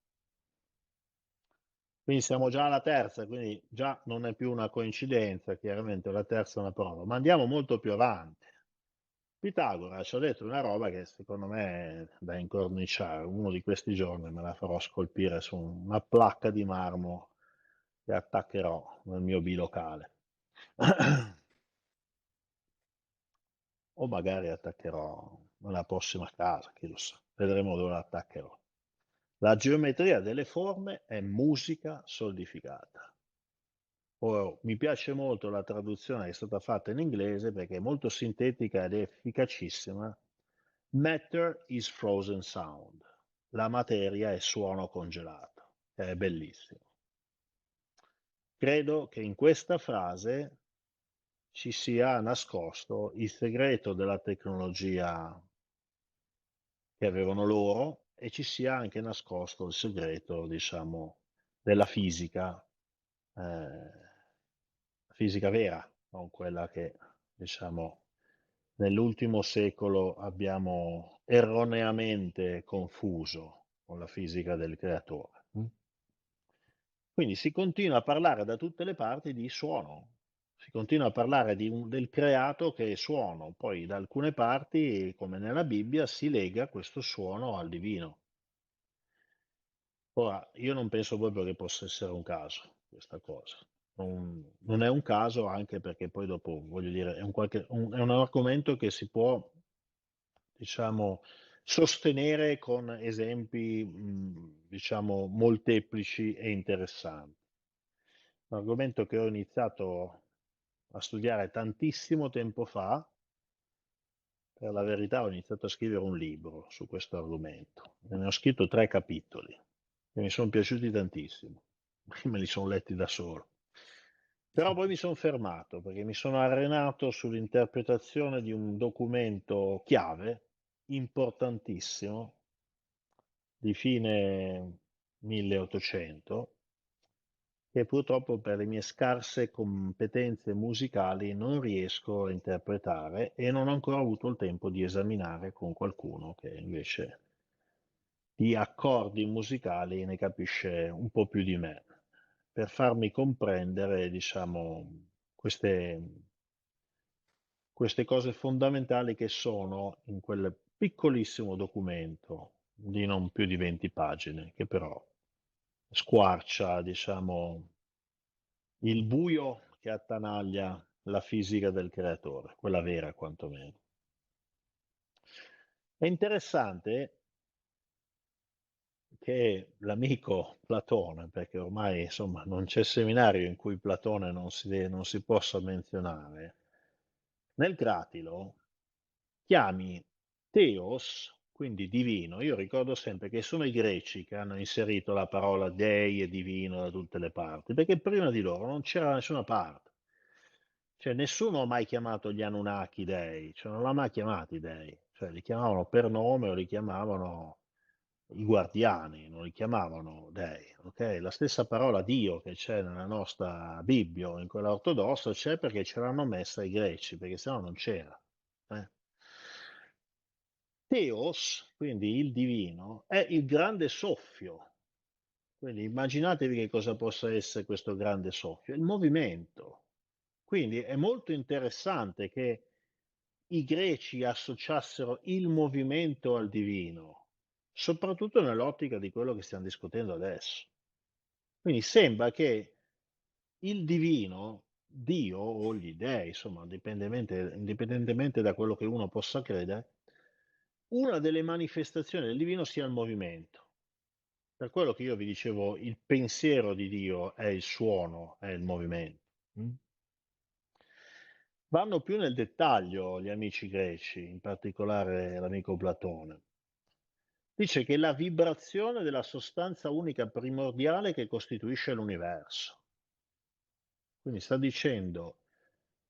Quindi siamo già alla terza, quindi già non è più una coincidenza, chiaramente la terza è una prova, ma andiamo molto più avanti. Pitagora ci ha detto una roba che secondo me è da incorniciare. Uno di questi giorni me la farò scolpire su una placca di marmo che attaccherò nel mio bilocale. O magari attaccherò nella prossima casa, chi lo sa. Vedremo dove la attaccherò. La geometria delle forme è musica solidificata. Ora, mi piace molto la traduzione che è stata fatta in inglese perché è molto sintetica ed efficacissima. Matter is frozen sound. La materia è suono congelato. È bellissimo. Credo che in questa frase ci sia nascosto il segreto della tecnologia che avevano loro e ci sia anche nascosto il segreto, diciamo, della fisica vera, non quella che, diciamo, nell'ultimo secolo abbiamo erroneamente confuso con la fisica del creatore. Quindi si continua a parlare da tutte le parti di suono, si continua a parlare del creato che è suono, poi da alcune parti, come nella Bibbia, si lega questo suono al divino. Ora, io non penso proprio che possa essere un caso questa cosa. Non è un caso anche perché poi dopo, voglio dire, è un argomento che si può, diciamo, sostenere con esempi, diciamo, molteplici e interessanti. Un argomento che ho iniziato a studiare tantissimo tempo fa. Per la verità ho iniziato a scrivere un libro su questo argomento. Ne ho scritto 3 capitoli che mi sono piaciuti tantissimo. Me li sono letti da solo. Però poi mi sono fermato perché mi sono arenato sull'interpretazione di un documento chiave, importantissimo, di fine 1800, che purtroppo per le mie scarse competenze musicali non riesco a interpretare e non ho ancora avuto il tempo di esaminare con qualcuno che invece di accordi musicali ne capisce un po' più di me, per farmi comprendere, diciamo, queste cose fondamentali che sono in quel piccolissimo documento di non più di 20 pagine, che però squarcia, diciamo, il buio che attanaglia la fisica del creatore, quella vera quantomeno. È interessante che l'amico Platone, perché ormai insomma non c'è seminario in cui Platone non si possa menzionare, nel Cratilo chiami Theos, quindi divino. Io ricordo sempre che sono i greci che hanno inserito la parola dei e divino da tutte le parti, perché prima di loro non c'era da nessuna parte. Cioè, nessuno ha mai chiamato gli Anunnaki dei, cioè non l'ha mai chiamati dei, cioè li chiamavano per nome o li chiamavano i guardiani, non li chiamavano dei, ok? La stessa parola Dio che c'è nella nostra Bibbia o in quella ortodossa c'è perché ce l'hanno messa i greci, perché sennò non c'era. eh. Theos, quindi il divino, è il grande soffio. Quindi immaginatevi che cosa possa essere questo grande soffio, il movimento. Quindi è molto interessante che i greci associassero il movimento al divino, soprattutto nell'ottica di quello che stiamo discutendo adesso. Quindi sembra che il divino, Dio o gli dei, insomma, indipendentemente da quello che uno possa credere, una delle manifestazioni del divino sia il movimento. Per quello che io vi dicevo, il pensiero di Dio è il suono, è il movimento. Vanno più nel dettaglio gli amici greci, in particolare l'amico Platone. Dice che la vibrazione della sostanza unica primordiale che costituisce l'universo. Quindi sta dicendo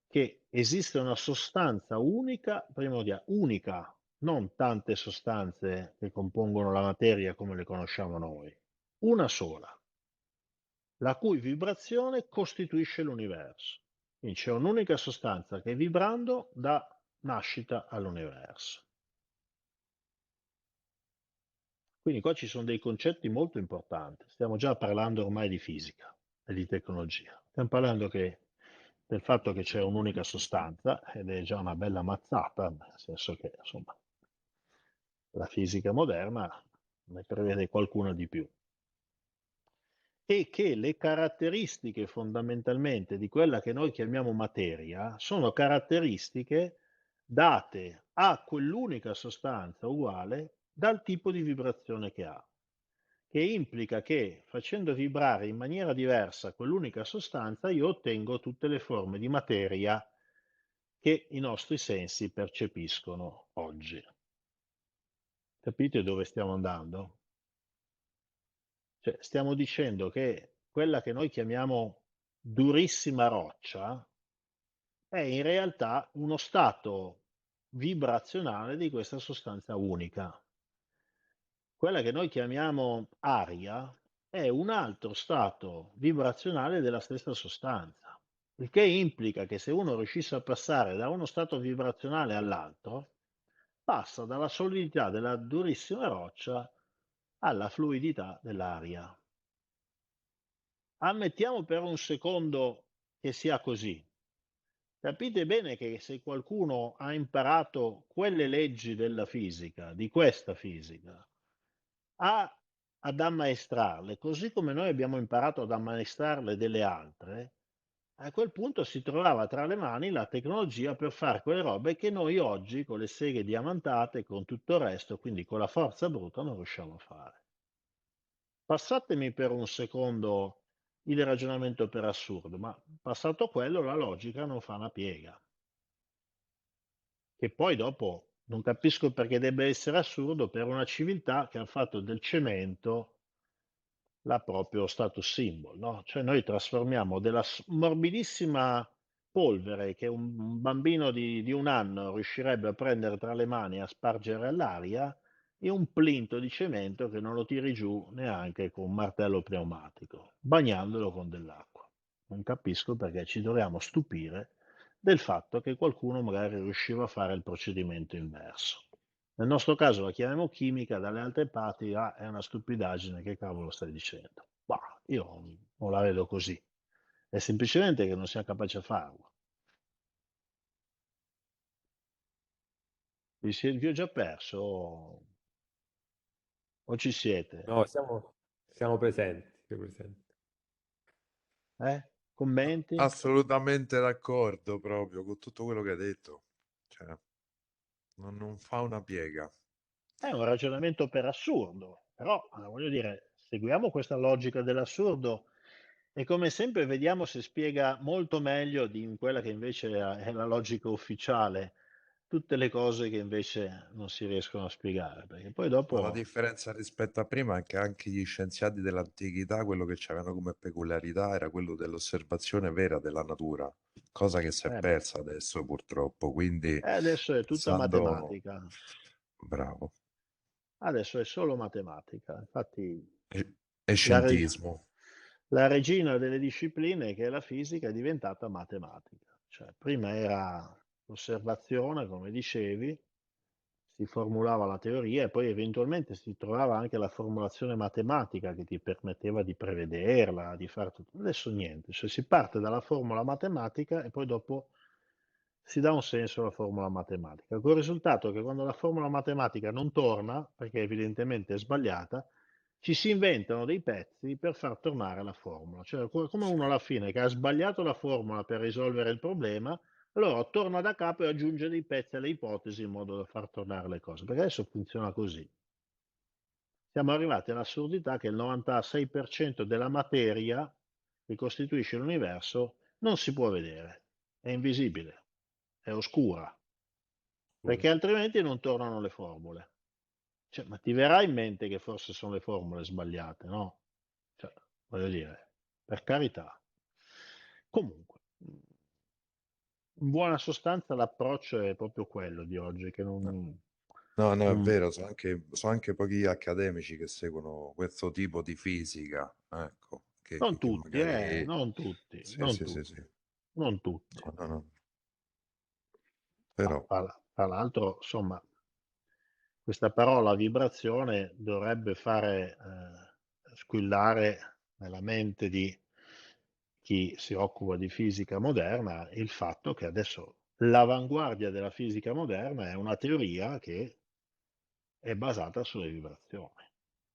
che esiste una sostanza unica primordiale, unica, non tante sostanze che compongono la materia come le conosciamo noi, una sola, la cui vibrazione costituisce l'universo. Quindi c'è un'unica sostanza che vibrando dà nascita all'universo. Quindi qua ci sono dei concetti molto importanti. Stiamo già parlando ormai di fisica e di tecnologia. Stiamo parlando del fatto che c'è un'unica sostanza ed è già una bella mazzata, nel senso che insomma la fisica moderna ne prevede qualcuna di più. E che le caratteristiche fondamentalmente di quella che noi chiamiamo materia sono caratteristiche date a quell'unica sostanza uguale dal tipo di vibrazione che ha, che implica che facendo vibrare in maniera diversa quell'unica sostanza io ottengo tutte le forme di materia che i nostri sensi percepiscono oggi. Capite dove stiamo andando? Cioè, stiamo dicendo che quella che noi chiamiamo durissima roccia è in realtà uno stato vibrazionale di questa sostanza unica. Quella che noi chiamiamo aria è un altro stato vibrazionale della stessa sostanza, il che implica che se uno riuscisse a passare da uno stato vibrazionale all'altro, passa dalla solidità della durissima roccia alla fluidità dell'aria. Ammettiamo per un secondo che sia così. Capite bene che se qualcuno ha imparato quelle leggi della fisica, di questa fisica, ha ad ammaestrarle, così come noi abbiamo imparato ad ammaestrarle delle altre, a quel punto si trovava tra le mani la tecnologia per fare quelle robe che noi oggi, con le seghe diamantate, con tutto il resto, quindi con la forza bruta, non riusciamo a fare. Passatemi per un secondo il ragionamento per assurdo, ma passato quello la logica non fa una piega. Che poi dopo non capisco perché debba essere assurdo per una civiltà che ha fatto del cemento la proprio status symbol, no? Cioè noi trasformiamo della morbidissima polvere che un bambino di un anno riuscirebbe a prendere tra le mani e a spargere all'aria in un plinto di cemento che non lo tiri giù neanche con un martello pneumatico, bagnandolo con dell'acqua. Non capisco perché ci dobbiamo stupire del fatto che qualcuno magari riusciva a fare il procedimento inverso. Nel nostro caso la chiamiamo chimica, dalle altre parti è una stupidaggine, che cavolo stai dicendo? Bah, io non la vedo così, è semplicemente che non siamo capaci a farlo. Vi ho già perso o ci siete? No, siamo presenti, siamo presenti. Commenti? Assolutamente d'accordo proprio con tutto quello che hai detto. Cioè, non fa una piega. È un ragionamento per assurdo, Però, voglio dire, seguiamo questa logica dell'assurdo e come sempre vediamo se spiega molto meglio di quella che invece è la logica ufficiale, tutte le cose che invece non si riescono a spiegare, perché poi Ma la dopo... differenza rispetto a prima è che anche gli scienziati dell'antichità, quello che avevano come peculiarità era quello dell'osservazione vera della natura, cosa che si è beh, persa adesso purtroppo. Quindi, adesso è tutta pensando, matematica, bravo, adesso è solo matematica. Infatti e la, scientismo. la regina delle discipline, che è la fisica, è diventata matematica. Cioè, prima era osservazione, come dicevi, si formulava la teoria e poi eventualmente si trovava anche la formulazione matematica che ti permetteva di prevederla, di fare tutto. Adesso niente, cioè si parte dalla formula matematica e poi dopo si dà un senso alla formula matematica, con il risultato che quando la formula matematica non torna, perché evidentemente è sbagliata, ci si inventano dei pezzi per far tornare la formula. Cioè, come uno alla fine che ha sbagliato la formula per risolvere il problema, allora torna da capo e aggiunge dei pezzi alle ipotesi in modo da far tornare le cose, perché adesso funziona così. Siamo arrivati all'assurdità che il 96% della materia che costituisce l'universo non si può vedere, è invisibile, è oscura, perché altrimenti non tornano le formule. Cioè, ma ti verrà in mente che forse sono le formule sbagliate, no? Cioè, voglio dire, per carità. Comunque, in buona sostanza l'approccio è proprio quello di oggi, che non... No, no, è non- vero, sono anche pochi accademici che seguono questo tipo di fisica, ecco, non che tutti, magari... non tutti, Sì, non sì, sì, tutti, sì. non tutti. No, no, no. Ma Però, tra l'altro, insomma, questa parola vibrazione dovrebbe fare squillare nella mente di chi si occupa di fisica moderna il fatto che adesso l'avanguardia della fisica moderna è una teoria che è basata sulle vibrazioni,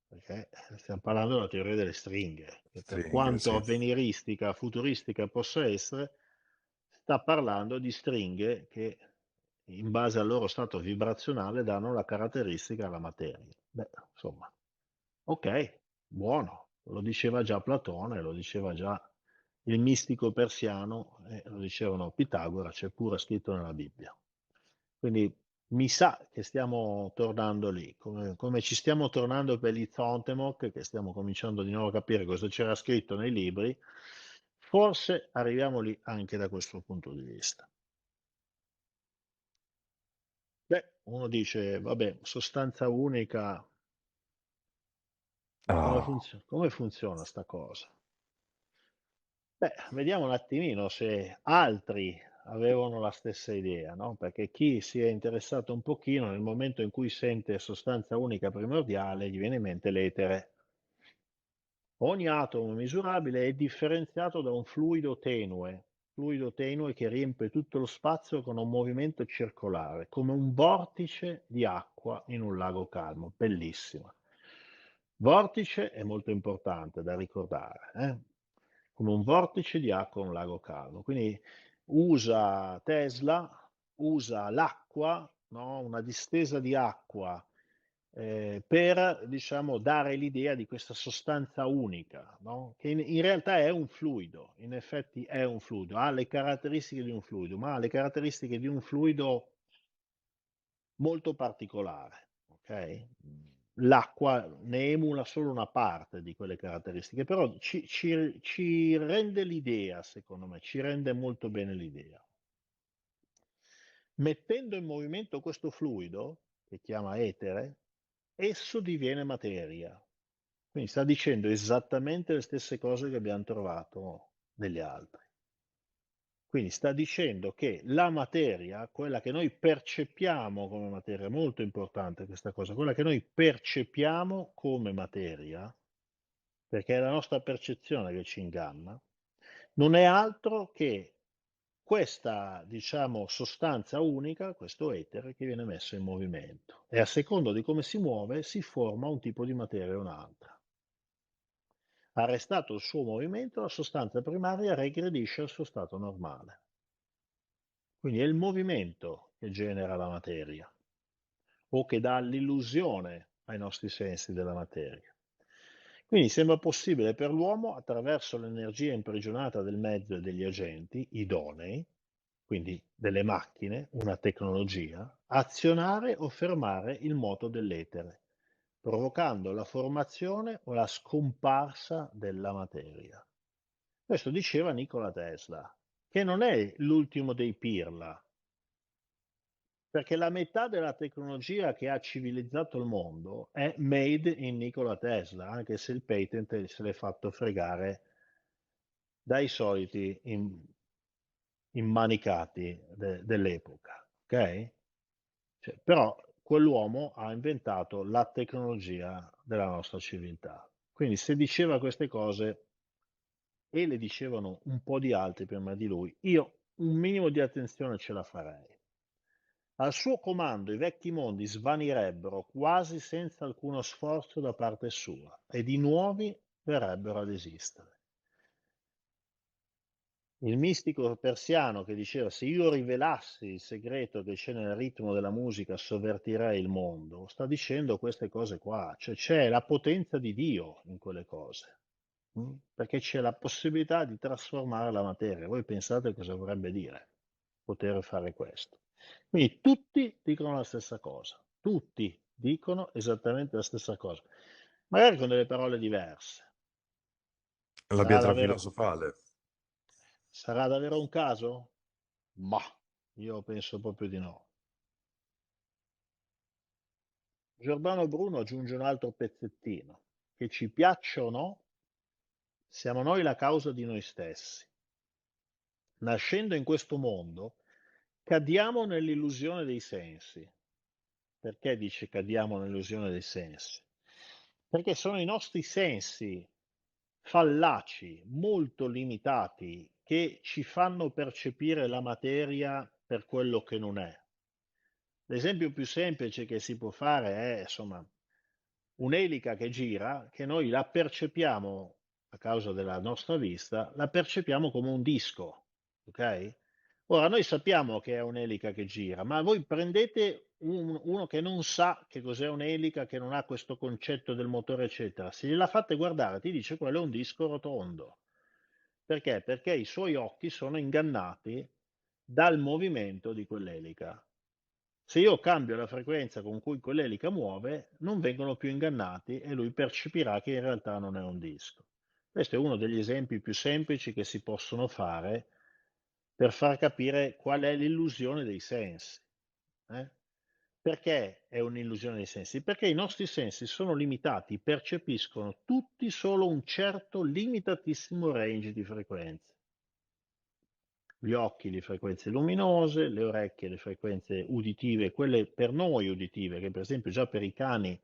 perché stiamo parlando della teoria delle stringhe, che per stringhe, quanto sì. avveniristica, futuristica possa essere, sta parlando di stringhe che in base al loro stato vibrazionale danno la caratteristica alla materia. Beh, insomma, ok, buono, lo diceva già Platone, lo diceva già il mistico persiano, lo dicevano Pitagora, c'è pure scritto nella Bibbia. Quindi mi sa che stiamo tornando lì, come ci stiamo tornando per gli Zontemok, che stiamo cominciando di nuovo a capire cosa c'era scritto nei libri, forse arriviamo lì anche da questo punto di vista. Beh, uno dice, vabbè, sostanza unica, Ah, come funziona sta cosa? Beh, vediamo un attimino se altri avevano la stessa idea, no? Perché chi si è interessato un pochino, nel momento in cui sente sostanza unica primordiale, gli viene in mente l'etere. Ogni atomo misurabile è differenziato da un fluido tenue che riempie tutto lo spazio con un movimento circolare, come un vortice di acqua in un lago calmo. Bellissimo. Vortice è molto importante da ricordare, come un vortice di acqua in un lago calmo. Quindi Tesla usa l'acqua, no? Una distesa di acqua per diciamo, dare l'idea di questa sostanza unica, no? Che in realtà è un fluido, in effetti è un fluido, ha le caratteristiche di un fluido, ma ha le caratteristiche di un fluido molto particolare. Ok? L'acqua ne emula solo una parte di quelle caratteristiche, però ci rende l'idea, secondo me, ci rende molto bene l'idea. Mettendo in movimento questo fluido, che chiama etere, esso diviene materia. Quindi sta dicendo esattamente le stesse cose che abbiamo trovato negli altri. Quindi sta dicendo che la materia, quella che noi percepiamo come materia, molto importante questa cosa, quella che noi percepiamo come materia, perché è la nostra percezione che ci inganna, non è altro che questa, diciamo, sostanza unica, questo etere che viene messo in movimento. E a secondo di come si muove si forma un tipo di materia o un'altra. Arrestato il suo movimento, la sostanza primaria regredisce al suo stato normale. Quindi è il movimento che genera la materia o che dà l'illusione ai nostri sensi della materia. Quindi sembra possibile per l'uomo, attraverso l'energia imprigionata del mezzo e degli agenti idonei, quindi delle macchine, una tecnologia, azionare o fermare il moto dell'etere, provocando la formazione o la scomparsa della materia. Questo diceva Nikola Tesla, che non è l'ultimo dei pirla, perché la metà della tecnologia che ha civilizzato il mondo è made in Nikola Tesla, anche se il patent se l'è fatto fregare dai soliti immanicati dell'epoca, ok? Cioè, però quell'uomo ha inventato la tecnologia della nostra civiltà. Quindi se diceva queste cose e le dicevano un po' di altri prima di lui, io un minimo di attenzione ce la farei. Al suo comando i vecchi mondi svanirebbero quasi senza alcuno sforzo da parte sua e di nuovi verrebbero ad esistere. Il mistico persiano che diceva se io rivelassi il segreto che c'è nel ritmo della musica sovvertirei il mondo, sta dicendo queste cose qua, cioè c'è la potenza di Dio in quelle cose, perché c'è la possibilità di trasformare la materia. Voi pensate cosa vorrebbe dire poter fare questo? Quindi tutti dicono la stessa cosa, tutti dicono esattamente la stessa cosa, magari con delle parole diverse. La Sarà pietra davvero, filosofale. sarà davvero un caso? Ma io penso proprio di no. Giordano Bruno aggiunge un altro pezzettino, che ci piaccia o no, siamo noi la causa di noi stessi. Nascendo in questo mondo, cadiamo nell'illusione dei sensi. Perché dice cadiamo nell'illusione dei sensi? Perché sono i nostri sensi fallaci, molto limitati, che ci fanno percepire la materia per quello che non è. L'esempio più semplice che si può fare è, insomma, un'elica che gira, che noi la percepiamo, a causa della nostra vista, la percepiamo come un disco, ok? Ora, noi sappiamo che è un'elica che gira, ma voi prendete uno che non sa che cos'è un'elica, che non ha questo concetto del motore, eccetera. Se gliela fate guardare, ti dice quello è un disco rotondo. Perché? Perché i suoi occhi sono ingannati dal movimento di quell'elica. Se io cambio la frequenza con cui quell'elica muove, non vengono più ingannati e lui percepirà che in realtà non è un disco. Questo è uno degli esempi più semplici che si possono fare per far capire qual è l'illusione dei sensi. eh? Perché è un'illusione dei sensi? Perché i nostri sensi sono limitati, percepiscono tutti solo un certo limitatissimo range di frequenze. Gli occhi le frequenze luminose, le orecchie le frequenze uditive, quelle per noi uditive, che per esempio già per i cani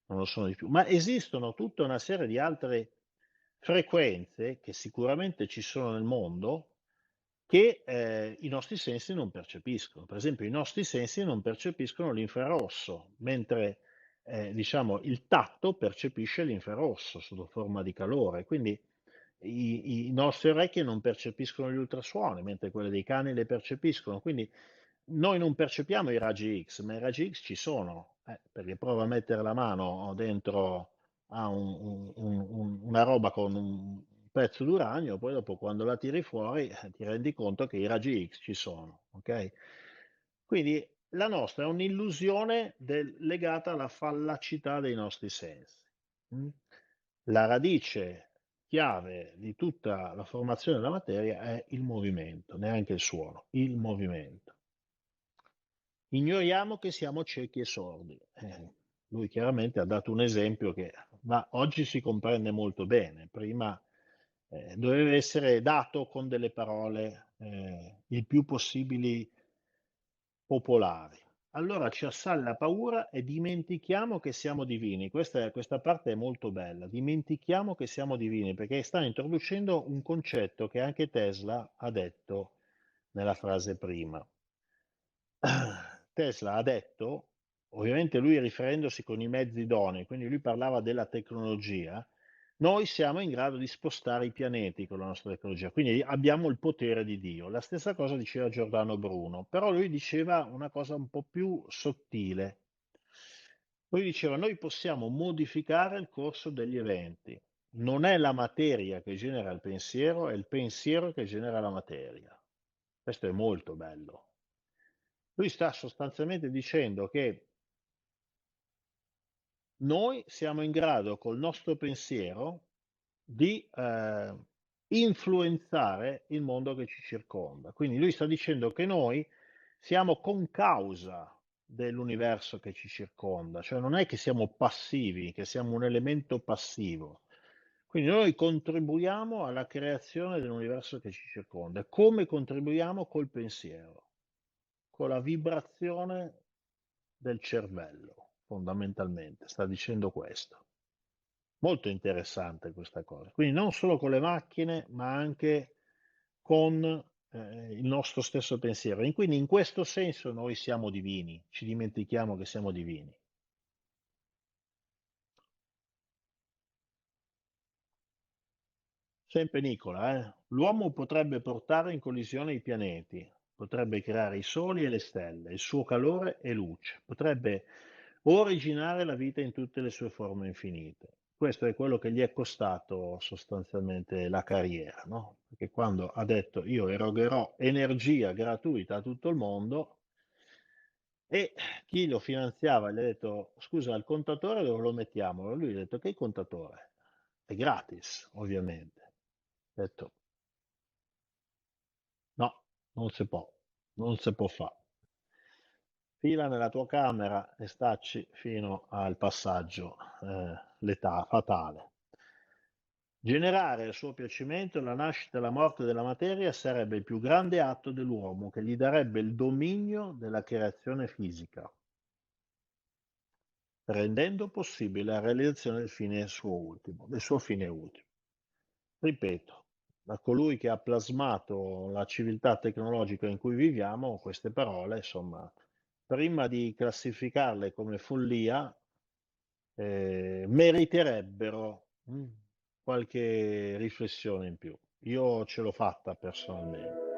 non lo sono di più, ma esistono tutta una serie di altre frequenze che sicuramente ci sono nel mondo che i nostri sensi non percepiscono. Per esempio, i nostri sensi non percepiscono l'infrarosso, mentre diciamo, il tatto percepisce l'infrarosso sotto forma di calore, quindi i nostre orecchie non percepiscono gli ultrasuoni, mentre quelle dei cani le percepiscono. Quindi noi non percepiamo i raggi X, ma i raggi X ci sono, perché prova a mettere la mano dentro a una roba con un pezzo d'uranio, poi dopo quando la tiri fuori ti rendi conto che i raggi X ci sono, ok? Quindi la nostra è un'illusione legata alla fallacità dei nostri sensi. mm? La radice chiave di tutta la formazione della materia è il movimento, neanche il suono, il movimento. Ignoriamo che siamo ciechi e sordi. Lui chiaramente ha dato un esempio che ma oggi si comprende molto bene. Prima doveva essere dato con delle parole il più possibili popolari. Allora ci assale la paura e dimentichiamo che siamo divini. Questa parte è molto bella. Dimentichiamo che siamo divini perché sta introducendo un concetto che anche Tesla ha detto nella frase prima. Tesla ha detto, ovviamente lui riferendosi con i mezzi idonei, quindi lui parlava della tecnologia, noi siamo in grado di spostare i pianeti con la nostra tecnologia, quindi abbiamo il potere di Dio. La stessa cosa diceva Giordano Bruno, però lui diceva una cosa un po' più sottile. Lui diceva, noi possiamo modificare il corso degli eventi. Non è la materia che genera il pensiero, è il pensiero che genera la materia. Questo è molto bello. Lui sta sostanzialmente dicendo che noi siamo in grado col nostro pensiero di influenzare il mondo che ci circonda. Quindi lui sta dicendo che noi siamo concausa dell'universo che ci circonda, cioè non è che siamo passivi, che siamo un elemento passivo. Quindi noi contribuiamo alla creazione dell'universo che ci circonda. Come contribuiamo? Col pensiero, con la vibrazione del cervello, fondamentalmente. Sta dicendo questo. Molto interessante questa cosa. Quindi non solo con le macchine, ma anche con il nostro stesso pensiero. E quindi in questo senso noi siamo divini, ci dimentichiamo che siamo divini. Sempre Nicola, l'uomo potrebbe portare in collisione i pianeti, potrebbe creare i soli e le stelle, il suo calore e luce, potrebbe originare la vita in tutte le sue forme infinite. Questo è quello che gli è costato sostanzialmente la carriera, no? Perché quando ha detto io erogherò energia gratuita a tutto il mondo e chi lo finanziava gli ha detto scusa, il contatore dove lo mettiamo? Lui ha detto che il contatore è gratis, ovviamente. Ha detto no, non si può fare. Fila nella tua camera e stacci fino al passaggio, l'età fatale. Generare a suo piacimento la nascita e la morte della materia sarebbe il più grande atto dell'uomo che gli darebbe il dominio della creazione fisica, rendendo possibile la realizzazione del suo fine ultimo. Ripeto, da colui che ha plasmato la civiltà tecnologica in cui viviamo, queste parole, insomma, prima di classificarle come follia, meriterebbero qualche riflessione in più. Io ce l'ho fatta personalmente.